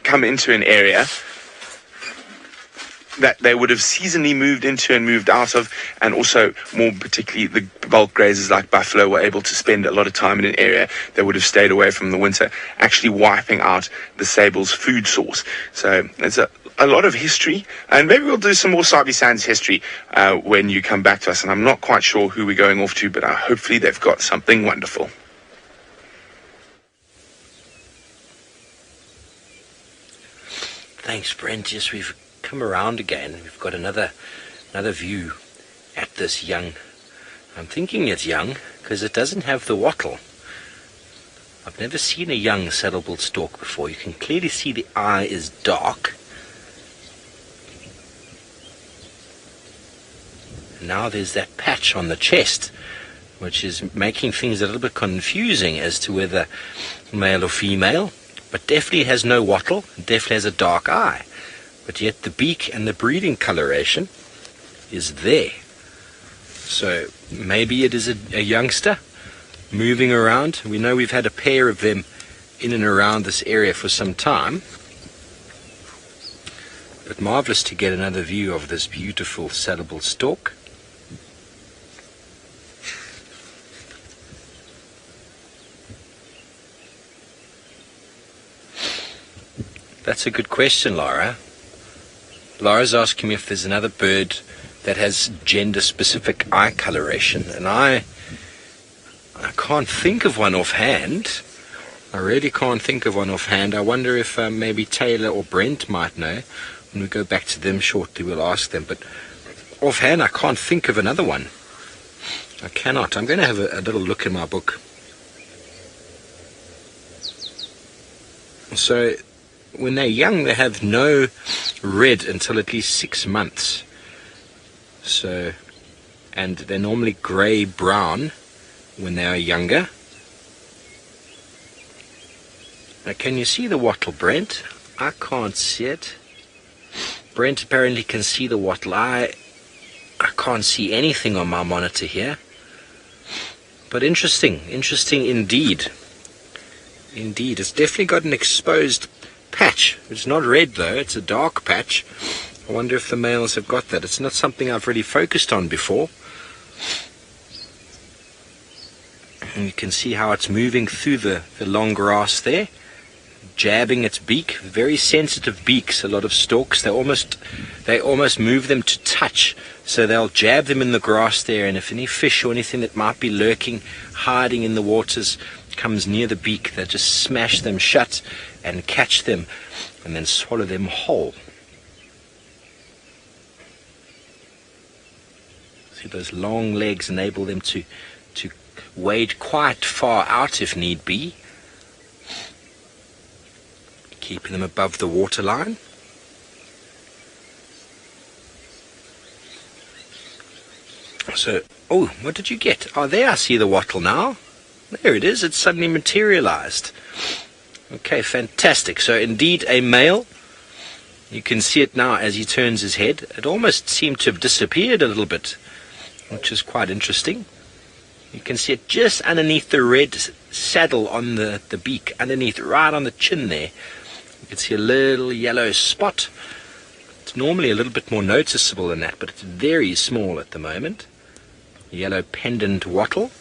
S4: come into an area that they would have seasonally moved into and moved out of, and also more particularly the bulk grazers like buffalo were able to spend a lot of time in an area that would have stayed away from the winter, actually wiping out the sable's food source. So there's a lot of history, and maybe we'll do some more Sabi Sands history when you come back to us, and I'm not quite sure who we're going off to, but hopefully they've got something wonderful.
S2: Thanks, Brent. Yes, we've come around again. We've got another view at this young. I'm thinking it's young because it doesn't have the wattle. I've never seen a young saddle-billed stork before. You can clearly see the eye is dark. And now there's that patch on the chest, which is making things a little bit confusing as to whether male or female, but definitely has no wattle, definitely has a dark eye. But yet the beak and the breeding coloration is there. So maybe it is a youngster moving around. We know we've had a pair of them in and around this area for some time. But marvelous to get another view of this beautiful saddle-billed stork. That's a good question, Laura. Laura's asking me if there's another bird that has gender-specific eye coloration, and I can't think of one offhand. I really can't think of one offhand. I wonder if maybe Taylor or Brent might know. When we go back to them shortly, we'll ask them. But offhand, I can't think of another one. I cannot. I'm going to have a little look in my book. So when they're young, they have no red until at least 6 months. So, and they're normally grey-brown when they are younger. Now, can you see the wattle, Brent? I can't see it. Brent apparently can see the wattle. I can't see anything on my monitor here. But interesting indeed. Indeed, it's definitely got an exposed patch. It's not red though, it's a dark patch. I wonder if the males have got that. It's not something I've really focused on before. And you can see how it's moving through the long grass there, jabbing its beak. Very sensitive beaks, a lot of storks. They almost move them to touch. So they'll jab them in the grass there, and if any fish or anything that might be lurking, hiding in the waters, comes near the beak, they'll just smash them shut and catch them and then swallow them whole. See, those long legs enable them to wade quite far out if need be, keeping them above the waterline. So, oh, what did you get? Oh, there I see the wattle now. There it is, it's suddenly materialized. Okay, fantastic. So indeed a male. You can see it now as he turns his head. It almost seemed to have disappeared a little bit, which is quite interesting. You can see it just underneath the red saddle on the beak, underneath, right on the chin there. You can see a little yellow spot. It's normally a little bit more noticeable than that, but it's very small at the moment. Yellow pendant wattle,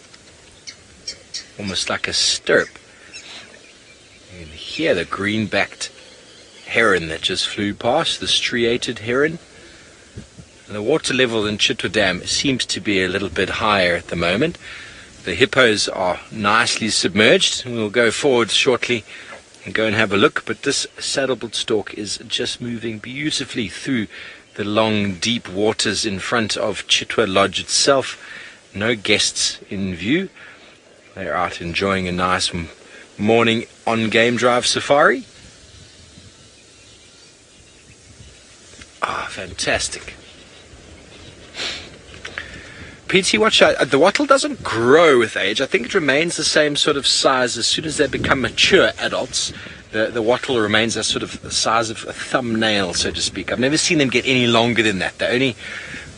S2: almost like a stirrup. You can hear the green-backed heron that just flew past, the striated heron. And the water level in Chitwa Dam seems to be a little bit higher at the moment. The hippos are nicely submerged. We'll go forward shortly and go and have a look, but this saddle-billed stork is just moving beautifully through the long, deep waters in front of Chitwa Lodge itself. No guests in view. They're out enjoying a nice morning on-game drive safari. Ah, fantastic. PT, watch out. The wattle doesn't grow with age. I think it remains the same sort of size as soon as they become mature adults. The wattle remains a sort of the size of a thumbnail, so to speak. I've never seen them get any longer than that. They're only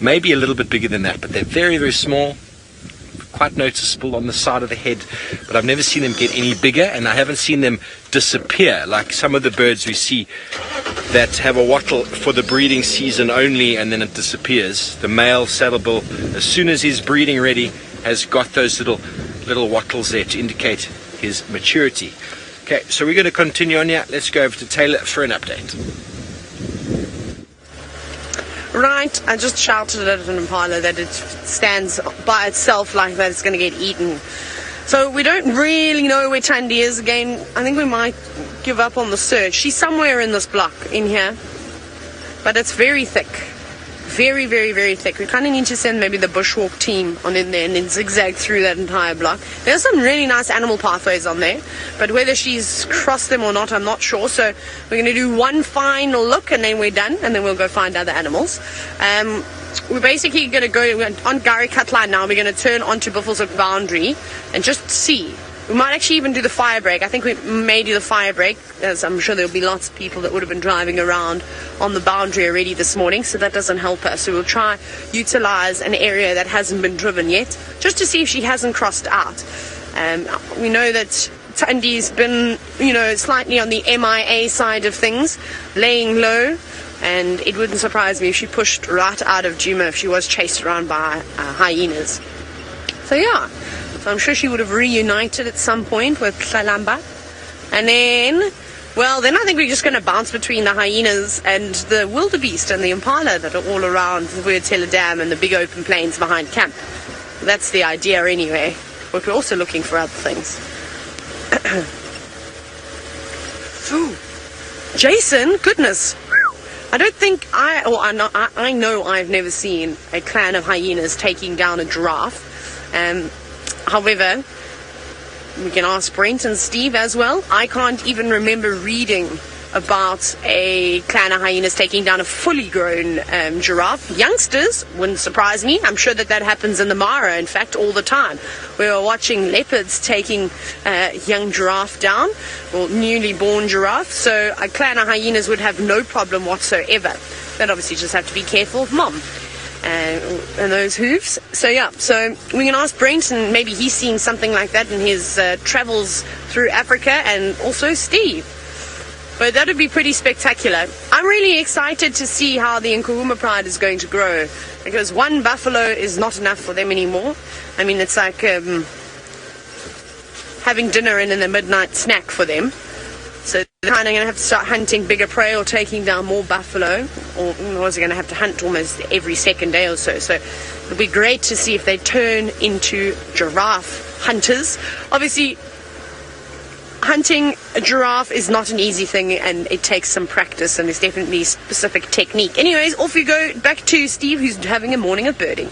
S2: maybe a little bit bigger than that, but they're very, very small, quite noticeable on the side of the head. But I've never seen them get any bigger, and I haven't seen them disappear like some of the birds we see that have a wattle for the breeding season only, and then it disappears. The male saddlebill, as soon as he's breeding ready, has got those little wattles there to indicate his maturity. Okay, so we're going to continue on here. Let's go over to Taylor for an update.
S1: Right, I just shouted at an impala that it stands by itself like that it's going to get eaten. So we don't really know where Tandy is. Again, I think we might give up on the search. She's somewhere in this block in here, but it's very thick. Very, very, very thick. We kind of need to send maybe the bushwalk team on in there and then zigzag through that entire block. There's some really nice animal pathways on there, but whether she's crossed them or not, I'm not sure. So we're going to do one final look and then we're done, and then we'll go find other animals. We're basically going to go on Gary Cutline now. We're going to turn onto Buffelshoek boundary and just see. We might actually even do the fire break. I think we may do the fire break, as I'm sure there'll be lots of people that would have been driving around on the boundary already this morning, so that doesn't help us. So we'll try utilize an area that hasn't been driven yet, just to see if she hasn't crossed out. We know that Tandy's been, slightly on the MIA side of things, laying low, and it wouldn't surprise me if she pushed right out of Djuma if she was chased around by hyenas. So yeah. So I'm sure she would have reunited at some point with Tlalamba. And then I think we're just going to bounce between the hyenas and the wildebeest and the impala that are all around the Wordteller Dam and the big open plains behind camp. That's the idea anyway. But we're also looking for other things. Ooh. Jason, goodness. I don't think I know I've never seen a clan of hyenas taking down a giraffe. However, we can ask Brent and Steve as well. I can't even remember reading about a clan of hyenas taking down a fully grown giraffe. Youngsters wouldn't surprise me. I'm sure that happens in the Mara, in fact, all the time. We were watching leopards taking a young giraffe down, or newly born giraffe. So a clan of hyenas would have no problem whatsoever. They'd obviously just have to be careful of mom. And those hooves. So we can ask Brent, and maybe he's seen something like that in his travels through Africa, and also Steve. But that would be pretty spectacular. I'm really excited to see how the Nkuhuma pride is going to grow, because one buffalo is not enough for them anymore. I mean, it's like having dinner and then a midnight snack for them. So they're kind of going to have to start hunting bigger prey or taking down more buffalo, or was going to have to hunt almost every second day or so. So it'll be great to see if they turn into giraffe hunters. Obviously, hunting a giraffe is not an easy thing, and it takes some practice, and there's definitely specific technique. Anyways, off we go back to Steve, who's having a morning of birding.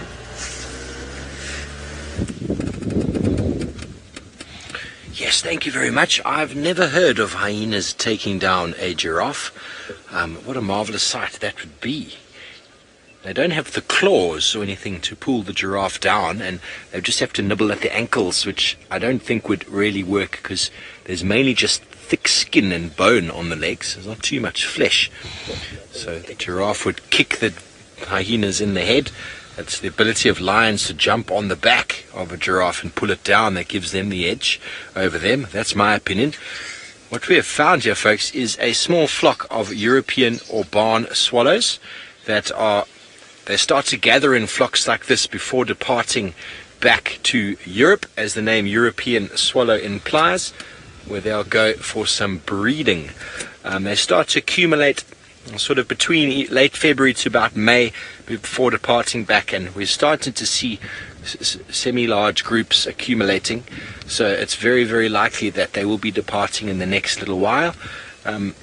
S2: Yes, thank you very much. I've never heard of hyenas taking down a giraffe. What a marvelous sight that would be. They don't have the claws or anything to pull the giraffe down, and they just have to nibble at the ankles, which I don't think would really work, because there's mainly just thick skin and bone on the legs. There's not too much flesh. So the giraffe would kick the hyenas in the head. That's the ability of lions to jump on the back of a giraffe and pull it down that gives them the edge over them. That's my opinion. What we have found here, folks, is a small flock of European or barn swallows they start to gather in flocks like this before departing back to Europe, as the name European swallow implies, where they'll go for some breeding. They start to accumulate sort of between late February to about May before departing back, and we're starting to see semi-large groups accumulating, so it's very, very likely that they will be departing in the next little while. But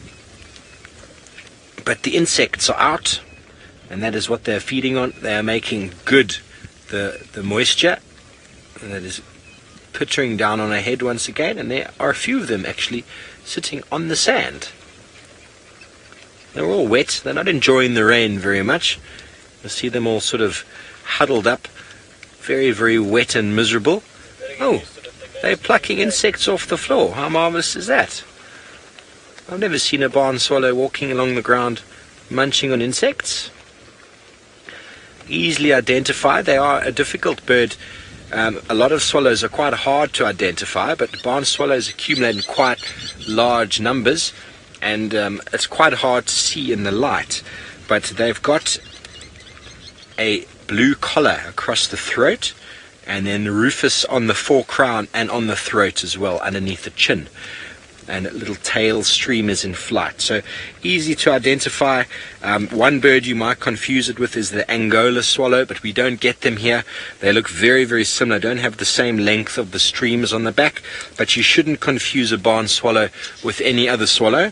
S2: the insects are out, and that is what they're feeding on. They are making good the moisture that is pittering down on our head once again, and there are a few of them actually sitting on the sand. They're all wet. They're not enjoying the rain very much. You see them all sort of huddled up, Very, very wet and miserable. Oh, they're plucking insects off the floor. How marvelous is that? I've never seen a barn swallow walking along the ground munching on insects. Easily identified. They are a difficult bird. A lot of swallows are quite hard to identify, but barn swallows accumulate in quite large numbers, and it's quite hard to see in the light. But they've got a blue collar across the throat, and then rufous on the forecrown and on the throat as well, underneath the chin, and little tail streamers in flight. So easy to identify. One bird you might confuse it with is the Angola swallow, but we don't get them here. They look very, very similar. Don't have the same length of the streamers on the back, but you shouldn't confuse a barn swallow with any other swallow,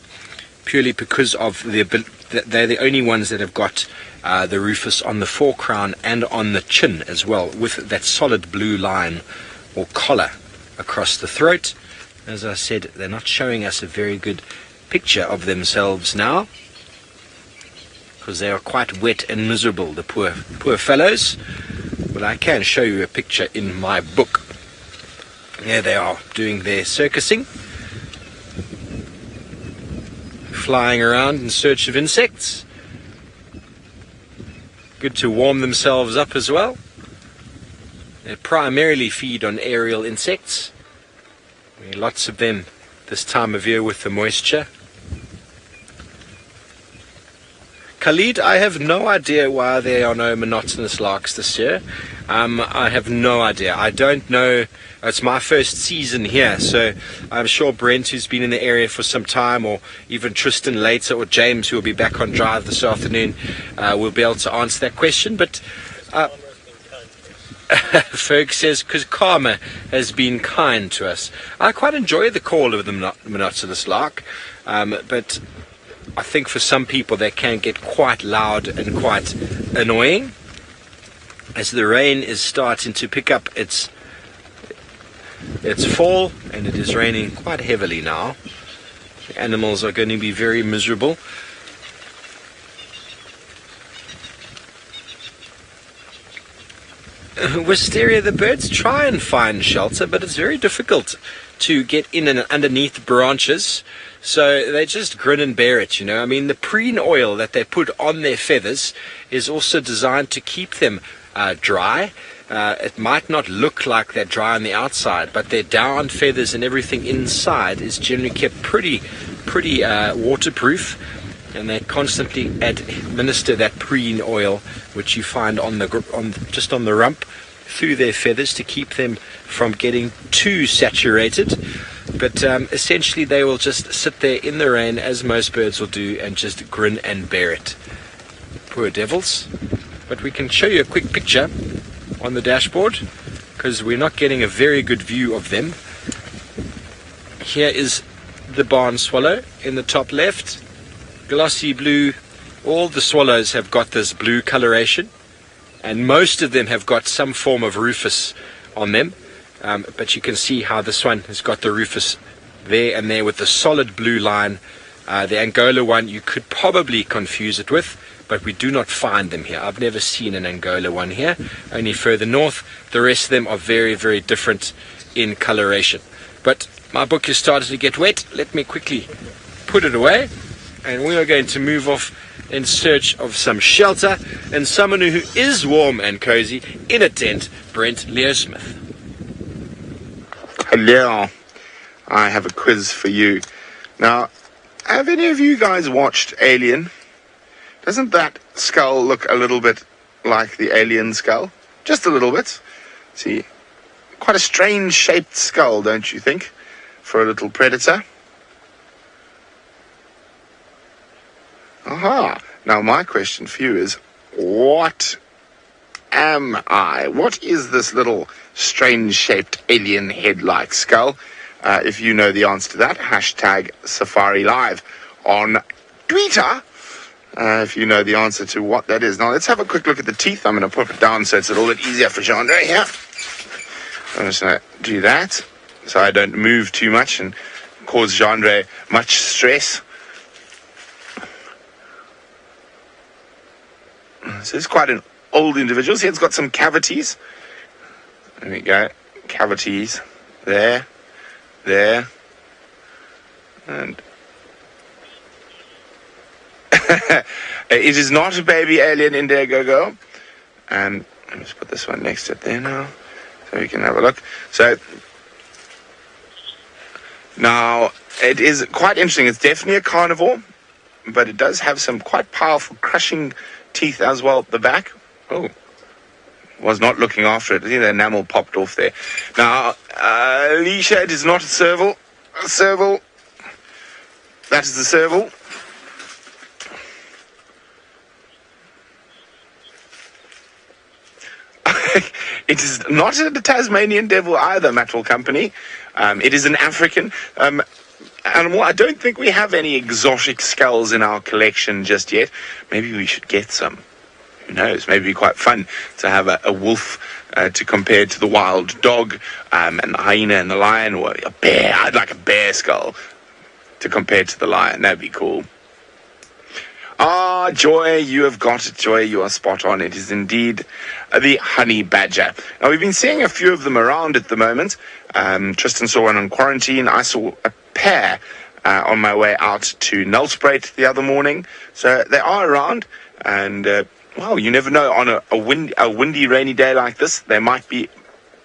S2: purely because of they're the only ones that have got the rufous on the forecrown and on the chin as well, with that solid blue line or collar across the throat. As I said, they're not showing us a very good picture of themselves now, because they are quite wet and miserable, the poor fellows. But I can show you a picture in my book. There they are, doing their circusing, flying around in search of insects. Good to warm themselves up as well. They primarily feed on aerial insects. Lots of them this time of year with the moisture. Khalid, I have no idea why there are no monotonous larks this year. I have no idea. I don't know. It's my first season here, so I'm sure Brent, who's been in the area for some time, or even Tristan later, or James, who will be back on drive this afternoon, will be able to answer that question. But Ferg says, because karma has been kind to us. I quite enjoy the call of the monotonous lark, but I think for some people they can get quite loud and quite annoying. As the rain is starting to pick up its fall, and it is raining quite heavily now, the animals are going to be very miserable. Wisteria, the birds try and find shelter, but it's very difficult to get in and underneath branches, so they just grin and bear it, you know. I mean, the preen oil that they put on their feathers is also designed to keep them dry. It might not look like they're dry on the outside, but their down feathers and everything inside is generally kept pretty waterproof. And they constantly administer that preen oil, which you find just on the rump, through their feathers to keep them from getting too saturated. But essentially they will just sit there in the rain, as most birds will do, and just grin and bear it. Poor devils. But we can show you a quick picture on the dashboard, because we're not getting a very good view of them. Here is the barn swallow in the top left. Glossy blue. All the swallows have got this blue coloration, and most of them have got some form of rufous on them, but you can see how this one has got the rufous there and there with the solid blue line. The Angola one you could probably confuse it with, but we do not find them here. I've never seen an Angola one here, only further north. The rest of them are very, very different in coloration. But my book has started to get wet. Let me quickly put it away, and we are going to move off in search of some shelter and someone who is warm and cozy in a tent, Brent Leo Smith.
S4: Hello. I have a quiz for you. Now, have any of you guys watched Alien? Doesn't that skull look a little bit like the alien skull? Just a little bit. See, quite a strange shaped skull, don't you think, for a little predator? Aha. Now my question for you is, what am I? What is this little strange-shaped alien head-like skull? If you know the answer to that, hashtag Safari Live on Twitter. If you know the answer to what that is. Now let's have a quick look at the teeth. I'm going to put it down so it's a little bit easier for Chandra here. I'm just going to do that so I don't move too much and cause Chandra much stress. So it's quite an old individual. See, it's got some cavities. There we go. Cavities. There. There. And it is not a baby alien Indiegogo. And let's put this one next to it there now, so we can have a look. So now it is quite interesting. It's definitely a carnivore, but it does have some quite powerful crushing teeth as well at the back. Oh, was not looking after it. See, the enamel popped off there. Now, Alicia, it is not a serval. A serval. That is the serval. It is not a Tasmanian devil either, Matwell Company. It is an African animal. I don't think we have any exotic skulls in our collection just yet. Maybe we should get some. Who knows? Maybe it'd be quite fun to have a wolf to compare to the wild dog, and the hyena and the lion, or a bear. I'd like a bear skull to compare to the lion. That'd be cool. Ah, Joy, you have got it, Joy. You are spot on. It is indeed the honey badger. Now, we've been seeing a few of them around at the moment. Tristan saw one on quarantine. I saw a pair on my way out to Nelspruit the other morning. So they are around, and well, you never know. On a windy, rainy day like this, they might be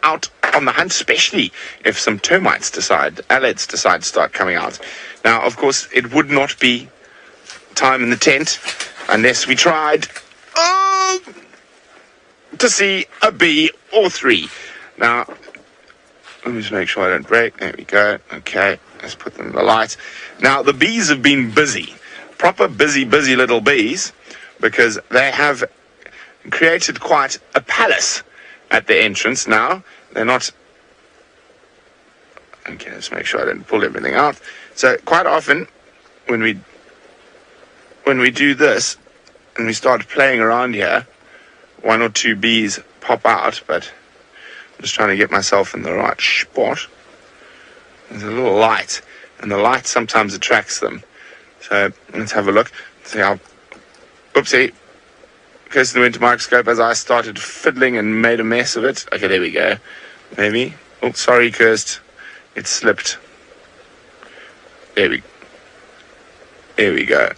S4: out on the hunt, especially if some termites aleds decide to start coming out. Now, of course, it would not be time in the tent unless we tried to see a bee or three. Now, let me just make sure I don't break. There we go. Okay, let's put them in the light. Now, the bees have been busy. Proper busy little bees, because they have created quite a palace at the entrance. Now, they're not... Okay, let's make sure I don't pull everything out. So, quite often, when we do this and we start playing around here, one or two bees pop out, but I'm just trying to get myself in the right spot. There's a little light, and the light sometimes attracts them. So let's have a look. See how... Oopsie. Kirsten went to Microscope as I started fiddling and made a mess of it. Okay, there we go. Maybe. Oh, sorry, Kirst. It slipped. There we go.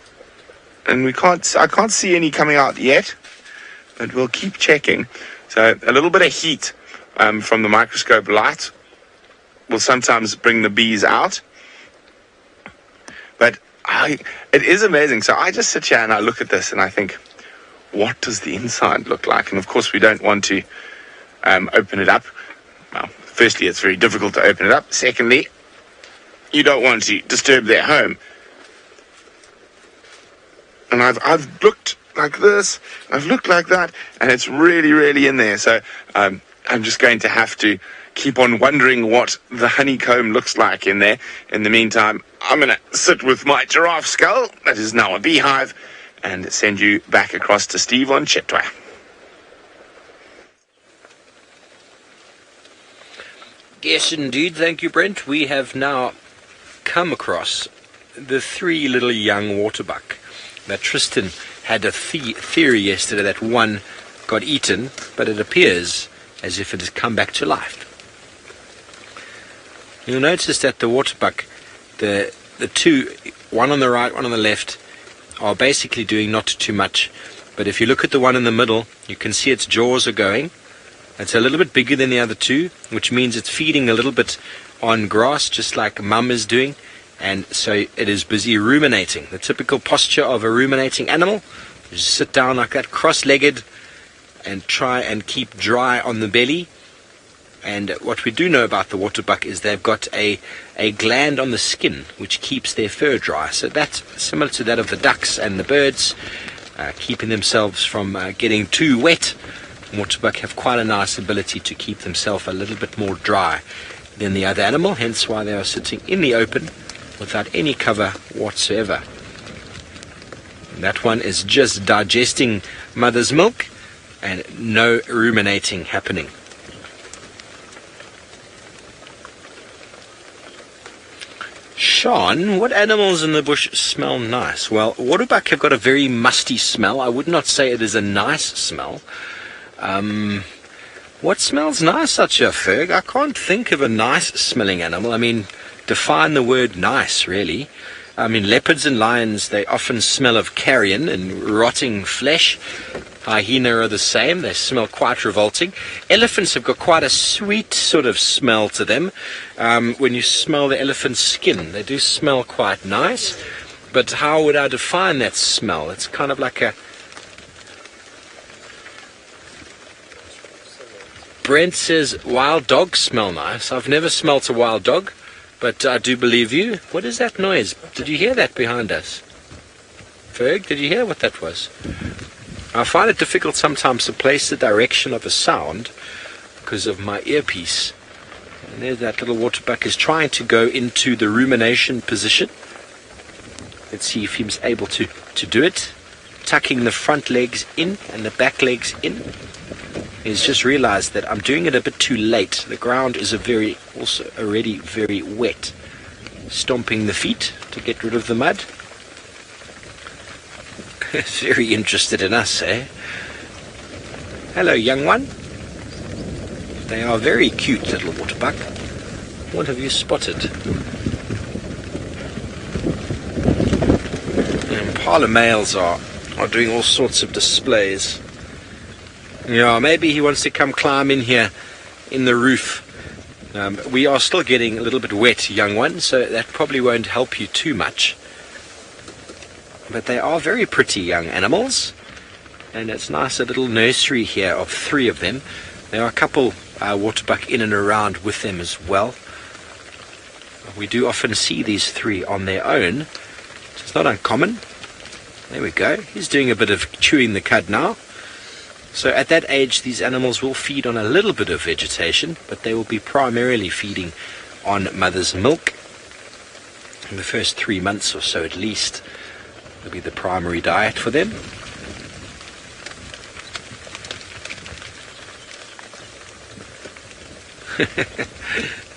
S4: And I can't see any coming out yet, but we'll keep checking. So a little bit of heat from the microscope light will sometimes bring the bees out. But it is amazing. So I just sit here and I look at this and I think, what does the inside look like? And of course we don't want to open it up. Well, firstly, it's very difficult to open it up. Secondly, you don't want to disturb their home. And I've looked like this, I've looked like that, and it's really in there. So I'm just going to have to keep on wondering what the honeycomb looks like in there. In the meantime, I'm going to sit with my giraffe skull, that is now a beehive, and send you back across to Steve on Chitwa.
S2: Yes, indeed. Thank you, Brent. We have now come across the three little young waterbuck. That Tristan had a theory yesterday that one got eaten, but it appears as if it has come back to life. You'll notice that the waterbuck, the two, one on the right, one on the left, are basically doing not too much. But if you look at the one in the middle, you can see its jaws are going. It's a little bit bigger than the other two, which means it's feeding a little bit on grass, just like Mum is doing. And so it is busy ruminating. The typical posture of a ruminating animal is sit down like that, cross-legged, and try and keep dry on the belly. And what we do know about the waterbuck is they've got a gland on the skin which keeps their fur dry. So that's similar to that of the ducks and the birds, keeping themselves from getting too wet. Waterbuck have quite a nice ability to keep themselves a little bit more dry than the other animal, hence why they are sitting in the open without any cover whatsoever. And that one is just digesting mother's milk and no ruminating happening. Sean, what animals in the bush smell nice? Well, waterbuck have got a very musty smell. I would not say it is a nice smell. What smells nice such a Ferg? I can't think of a nice smelling animal. I mean, define the word nice, really. I mean, leopards and lions, they often smell of carrion and rotting flesh. Hyena are the same. They smell quite revolting. Elephants have got quite a sweet sort of smell to them. When you smell the elephant's skin, they do smell quite nice. But how would I define that smell? It's kind of like a... Brent says wild dogs smell nice. I've never smelt a wild dog, but I do believe you. What is that noise? Did you hear that behind us? Ferg, did you hear what that was? I find it difficult sometimes to place the direction of a sound because of my earpiece. And there that little waterbuck is trying to go into the rumination position. Let's see if he's able to do it. Tucking the front legs in and the back legs in. He's just realized that I'm doing it a bit too late. The ground is also already very wet. Stomping the feet to get rid of the mud. Very interested in us, eh? Hello, young one. They are very cute, little waterbuck. What have you spotted? Impala males are doing all sorts of displays. Yeah, maybe he wants to come climb in here in the roof. We are still getting a little bit wet, young one, so that probably won't help you too much. But they are very pretty young animals, and it's nice, a little nursery here of 3 of them. There are a couple waterbuck in and around with them as well. We do often see these 3 on their own, so it's not uncommon. There we go. He's doing a bit of chewing the cud now. So at that age, these animals will feed on a little bit of vegetation, but they will be primarily feeding on mother's milk. In the first 3 months or so at least, will be the primary diet for them.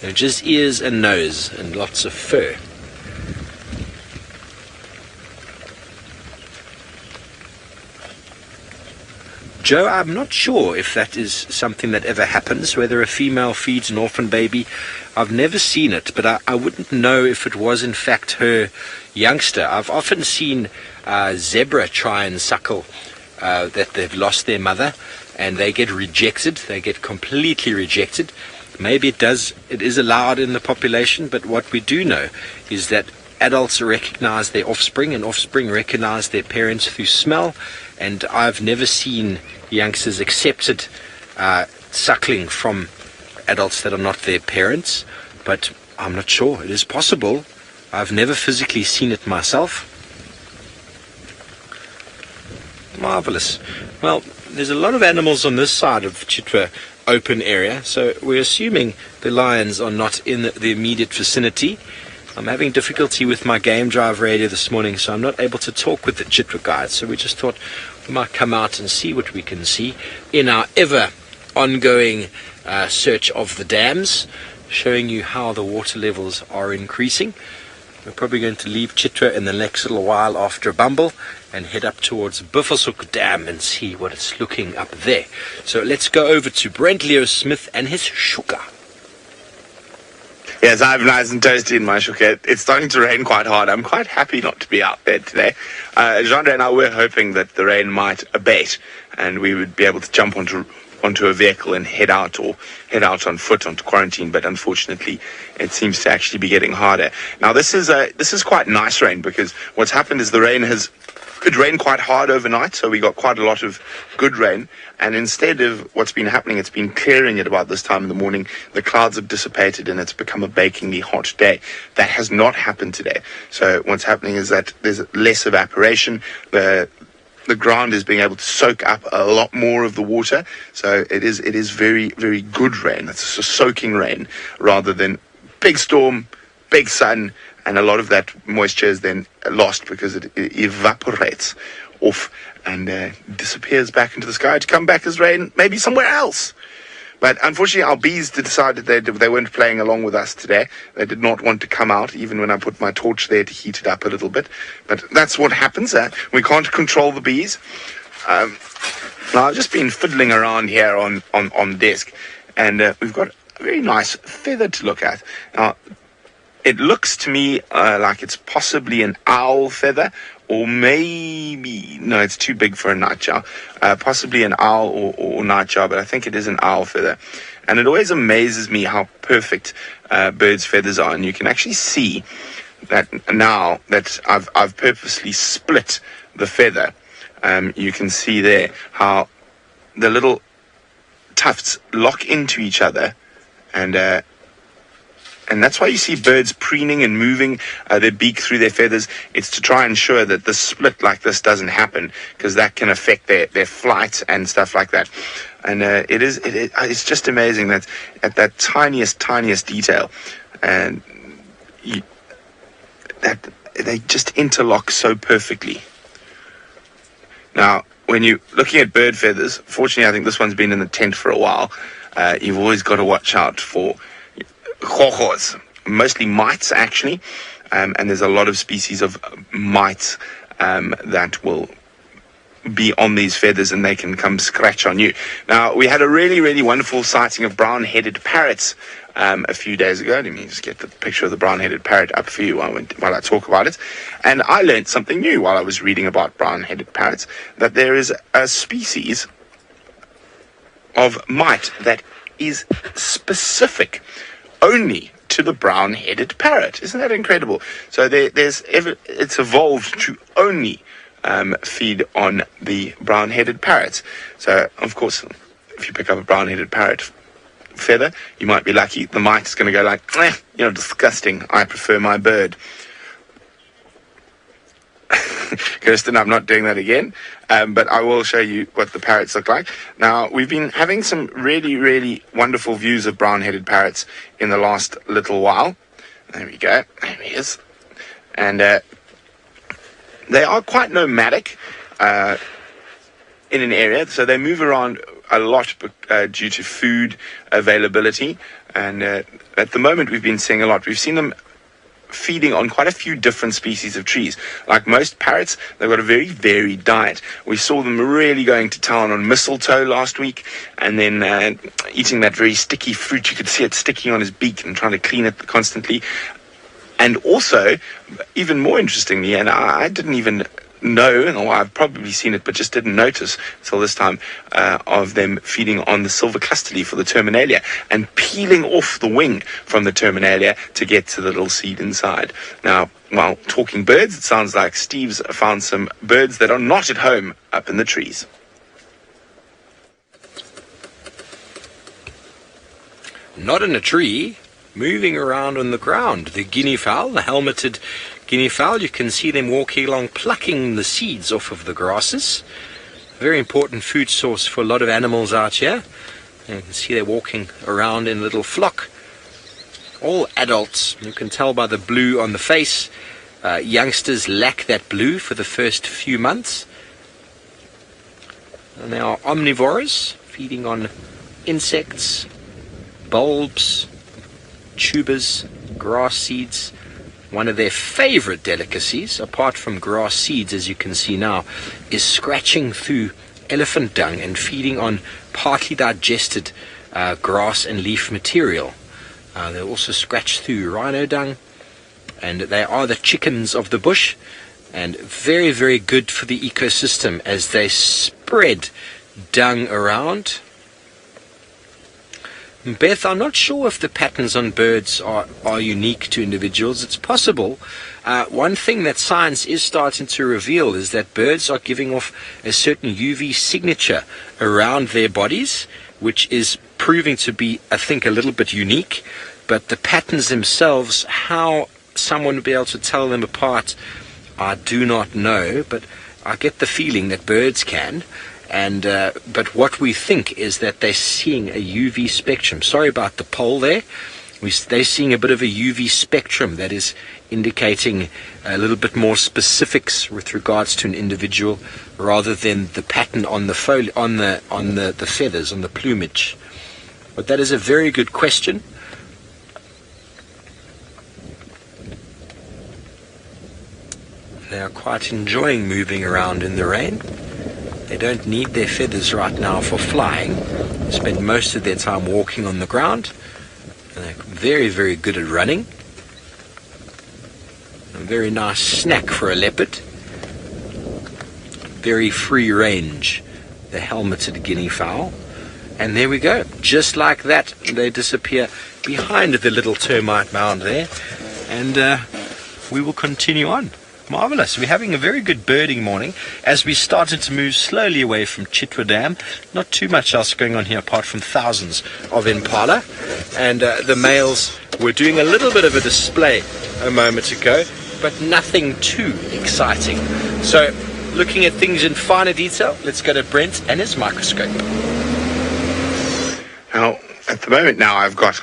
S2: They're just ears and nose and lots of fur. Joe, I'm not sure if that is something that ever happens, whether a female feeds an orphan baby. I've never seen it, but I wouldn't know if it was in fact her youngster. I've often seen zebra try and suckle that they've lost their mother, and they get rejected. They get completely rejected. Maybe it is allowed in the population, but what we do know is that adults recognize their offspring, and offspring recognize their parents through smell. And I've never seen youngsters accepted suckling from adults that are not their parents, but I'm not sure. It is possible. I've never physically seen it myself. Marvelous. Well, there's a lot of animals on this side of Chitwa open area, so we're assuming the lions are not in the immediate vicinity. I'm having difficulty with my game drive radio this morning, so I'm not able to talk with the Chitwa guide. So we just thought we might come out and see what we can see in our ever ongoing search of the dams, showing you how the water levels are increasing. We're probably going to leave Chitwa in the next little while after Bumble and head up towards Buffelshoek Dam and see what it's looking up there. So let's go over to Brent Leo Smith and his shuka.
S4: Yes, I'm nice and toasty in my shuka. It's starting to rain quite hard. I'm quite happy not to be out there today. Jean and I were hoping that the rain might abate and we would be able to jump onto a vehicle and head out on foot onto quarantine, but unfortunately it seems to actually be getting harder. Now this is quite nice rain, because what's happened is it rained quite hard overnight, so we got quite a lot of good rain, and instead of what's been happening, it's been clearing at about this time in the morning. The clouds have dissipated and it's become a bakingly hot day. That has not happened today. So what's happening is that there's less evaporation. The ground is being able to soak up a lot more of the water, so it is very, very good rain. It's a soaking rain rather than big storm, big sun, and a lot of that moisture is then lost because it evaporates off and disappears back into the sky to come back as rain maybe somewhere else. But unfortunately, our bees decided they weren't playing along with us today. They did not want to come out, even when I put my torch there to heat it up a little bit. But that's what happens. We can't control the bees. Now, I've just been fiddling around here on the desk, and we've got a very nice feather to look at. Now, it looks to me like it's possibly an owl feather, or maybe, no, it's too big for a nightjar. Possibly an owl or nightjar, but I think it is an owl feather. And it always amazes me how perfect birds' feathers are, and you can actually see that now that I've purposely split the feather. You can see there how the little tufts lock into each other, and that's why you see birds preening and moving their beak through their feathers. It's to try and ensure that the split like this doesn't happen, because that can affect their flight and stuff like that. And it's just amazing that at that tiniest detail, and that they just interlock so perfectly. Now, when you're looking at bird feathers, fortunately I think this one's been in the tent for a while, you've always got to watch out for chorchors, mostly mites actually, and there's a lot of species of mites that will be on these feathers, and they can come scratch on you. Now, we had a really wonderful sighting of brown-headed parrots a few days ago. Let me just get the picture of the brown-headed parrot up for you while I talk about it. And I learned something new while I was reading about brown-headed parrots, that there is a species of mite that is specific only to the brown-headed parrot. Isn't that incredible? So it's evolved to only feed on the brown-headed parrots. So, of course, if you pick up a brown-headed parrot feather, you might be lucky. The mite is going to go like, you're disgusting. I prefer my bird. Kirsten, I'm not doing that again, but I will show you what the parrots look like. Now, we've been having some really wonderful views of brown-headed parrots in the last little while. There we go. There he is. And they are quite nomadic in an area, so they move around a lot due to food availability. And at the moment, we've been seeing a lot. We've seen them feeding on quite a few different species of trees. Like most parrots, they've got a very varied diet. We saw them really going to town on mistletoe last week, and then eating that very sticky fruit. You could see it sticking on his beak and trying to clean it constantly. And also, even more interestingly, and I didn't even know, or I've probably seen it but just didn't notice until this time, of them feeding on the silver cluster leaf for the terminalia and peeling off the wing from the terminalia to get to the little seed inside. Now, while talking birds, it sounds like Steve's found some birds that are not at home up in the trees.
S2: Not in a tree, moving around on the ground. The guinea fowl, the helmeted guinea fowl, you can see them walking along, plucking the seeds off of the grasses. Very important food source for a lot of animals out here. And you can see they're walking around in a little flock. All adults. You can tell by the blue on the face. Youngsters lack that blue for the first few months. And they are omnivores, feeding on insects, bulbs, tubers, grass seeds. One of their favorite delicacies, apart from grass seeds, as you can see now, is scratching through elephant dung and feeding on partly digested grass and leaf material. They also scratch through rhino dung, and they are the chickens of the bush, and very good for the ecosystem as they spread dung around. Beth, I'm not sure if the patterns on birds are unique to individuals. It's possible. One thing that science is starting to reveal is that birds are giving off a certain UV signature around their bodies, which is proving to be, I think, a little bit unique. But the patterns themselves, how someone would be able to tell them apart, I do not know. But I get the feeling that birds can. And but what we think is that they're seeing a UV spectrum. Sorry about the poll there. They're seeing a bit of a UV spectrum that is indicating a little bit more specifics with regards to an individual, rather than the pattern on the the feathers, on the plumage. But that is a very good question. They are quite enjoying moving around in the rain. They don't need their feathers right now for flying. They spend most of their time walking on the ground. And they're very, very good at running. A very nice snack for a leopard. Very free range, the helmeted guinea fowl. And there we go. Just like that, they disappear behind the little termite mound there. And we will continue on. Marvelous. We're having a very good birding morning as we started to move slowly away from Chitwa Dam. Not too much else going on here apart from thousands of Impala. And the males were doing a little bit of a display a moment ago, but nothing too exciting. So, looking at things in finer detail, let's go to Brent and his microscope.
S4: Now, at the moment now, I've got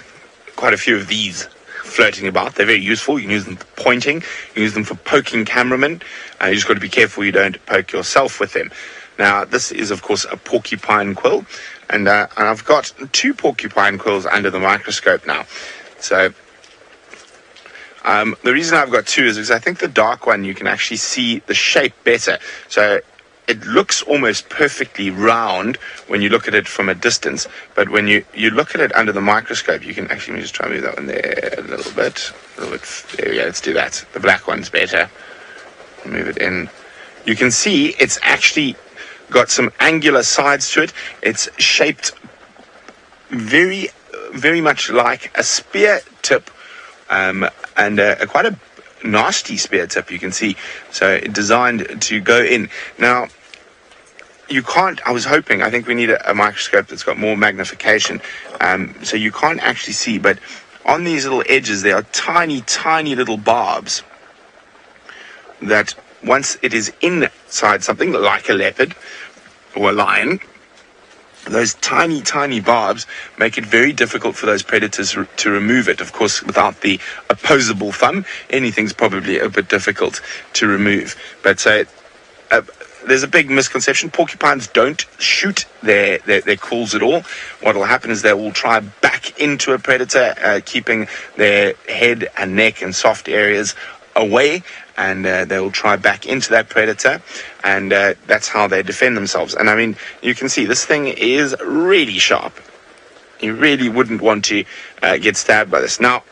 S4: quite a few of these floating about. They're very useful. You can use them for pointing. You can use them for poking cameramen. You just got to be careful you don't poke yourself with them. Now, this is, of course, a porcupine quill. And I've got 2 porcupine quills under the microscope now. So, the reason I've got 2 is because I think the dark one, you can actually see the shape better. So, it looks almost perfectly round when you look at it from a distance, but when you look at it under the microscope, you can actually, let me just try and move that one there a little bit. There we go, let's do that. The black one's better. Move it in. You can see it's actually got some angular sides to it. It's shaped very, very much like a spear tip, and quite a nasty spear tip, you can see. So designed to go in. Now, you can't, I was hoping, I think we need a microscope that's got more magnification, so you can't actually see, but on these little edges there are tiny, tiny little barbs that once it is inside something like a leopard or a lion, those tiny, tiny barbs make it very difficult for those predators to remove it. Of course, without the opposable thumb, anything's probably a bit difficult to remove. But there's a big misconception. Porcupines don't shoot their quills at all. What will happen is they will try back into a predator, keeping their head and neck and soft areas away, and they will try back into that predator, and that's how they defend themselves. And I mean, you can see this thing is really sharp. You really wouldn't want to get stabbed by this. Now,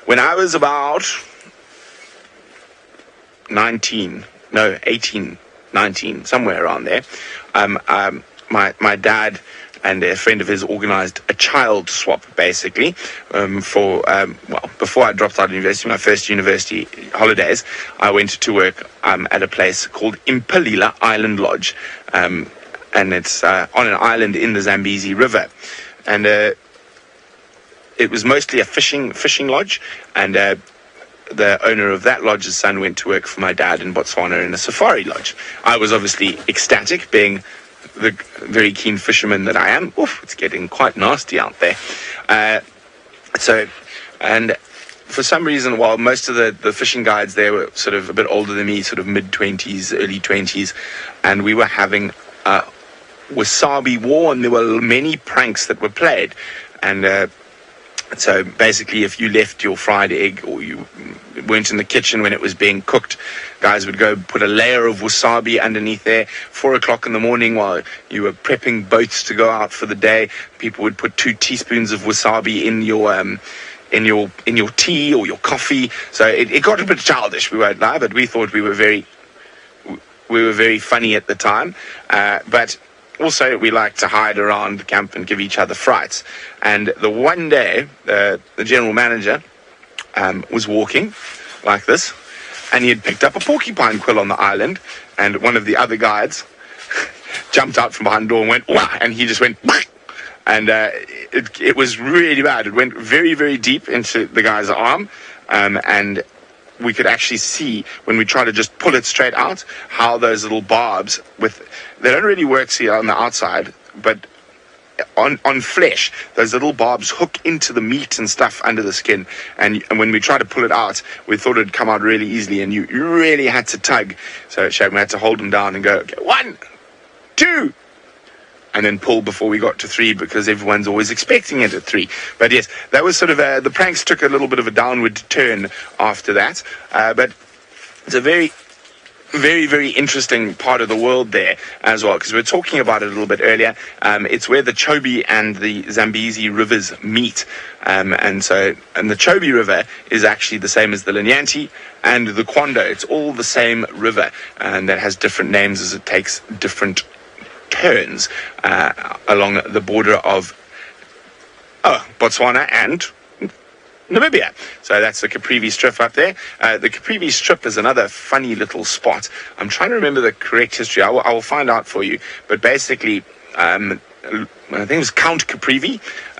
S4: when I was about 18, 19, somewhere around there, my dad and a friend of his organized a child swap, basically, before I dropped out of university, my first university holidays, I went to work at a place called Impala Island Lodge, and it's on an island in the Zambezi River, and it was mostly a fishing lodge, and the owner of that lodge's son went to work for my dad in Botswana in a safari lodge. I was obviously ecstatic, being the very keen fisherman that I am. Oof, it's getting quite nasty out there. And for some reason, while most of the fishing guides there were sort of a bit older than me, sort of mid-20s, early 20s, and we were having wasabi war, and there were many pranks that were played. And so basically, if you left your fried egg or you weren't in the kitchen when it was being cooked, guys would go put a layer of wasabi underneath there. 4 o'clock in the morning, while you were prepping boats to go out for the day, people would put 2 teaspoons of wasabi in your tea or your coffee. So it got a bit childish, we won't lie, but we thought we were very funny at the time. But also, we like to hide around the camp and give each other frights. And the one day, the general manager was walking like this, and he had picked up a porcupine quill on the island, and one of the other guides jumped out from behind the door and went, wah, and he just went, wah, and it was really bad. It went very, very deep into the guy's arm, and we could actually see, when we try to just pull it straight out, how those little barbs, they don't really work on the outside, but on flesh, those little barbs hook into the meat and stuff under the skin, and when we tried to pull it out, we thought it'd come out really easily, and you really had to tug. So we had to hold them down and go, okay, 1, 2, and then pull before we got to 3, because everyone's always expecting it at 3. But yes, that was sort of the pranks took a little bit of a downward turn after that, but it's a very very, very interesting part of the world there as well, because we were talking about it a little bit earlier. It's where the Chobe and the Zambezi rivers meet. And the Chobe River is actually the same as the Linyanti and the Kwando. It's all the same river, and that has different names as it takes different turns along the border of Botswana and Namibia. So that's the Caprivi Strip up there. The Caprivi Strip is another funny little spot. I'm trying to remember the correct history. I will find out for you. But basically, I think it was Count Caprivi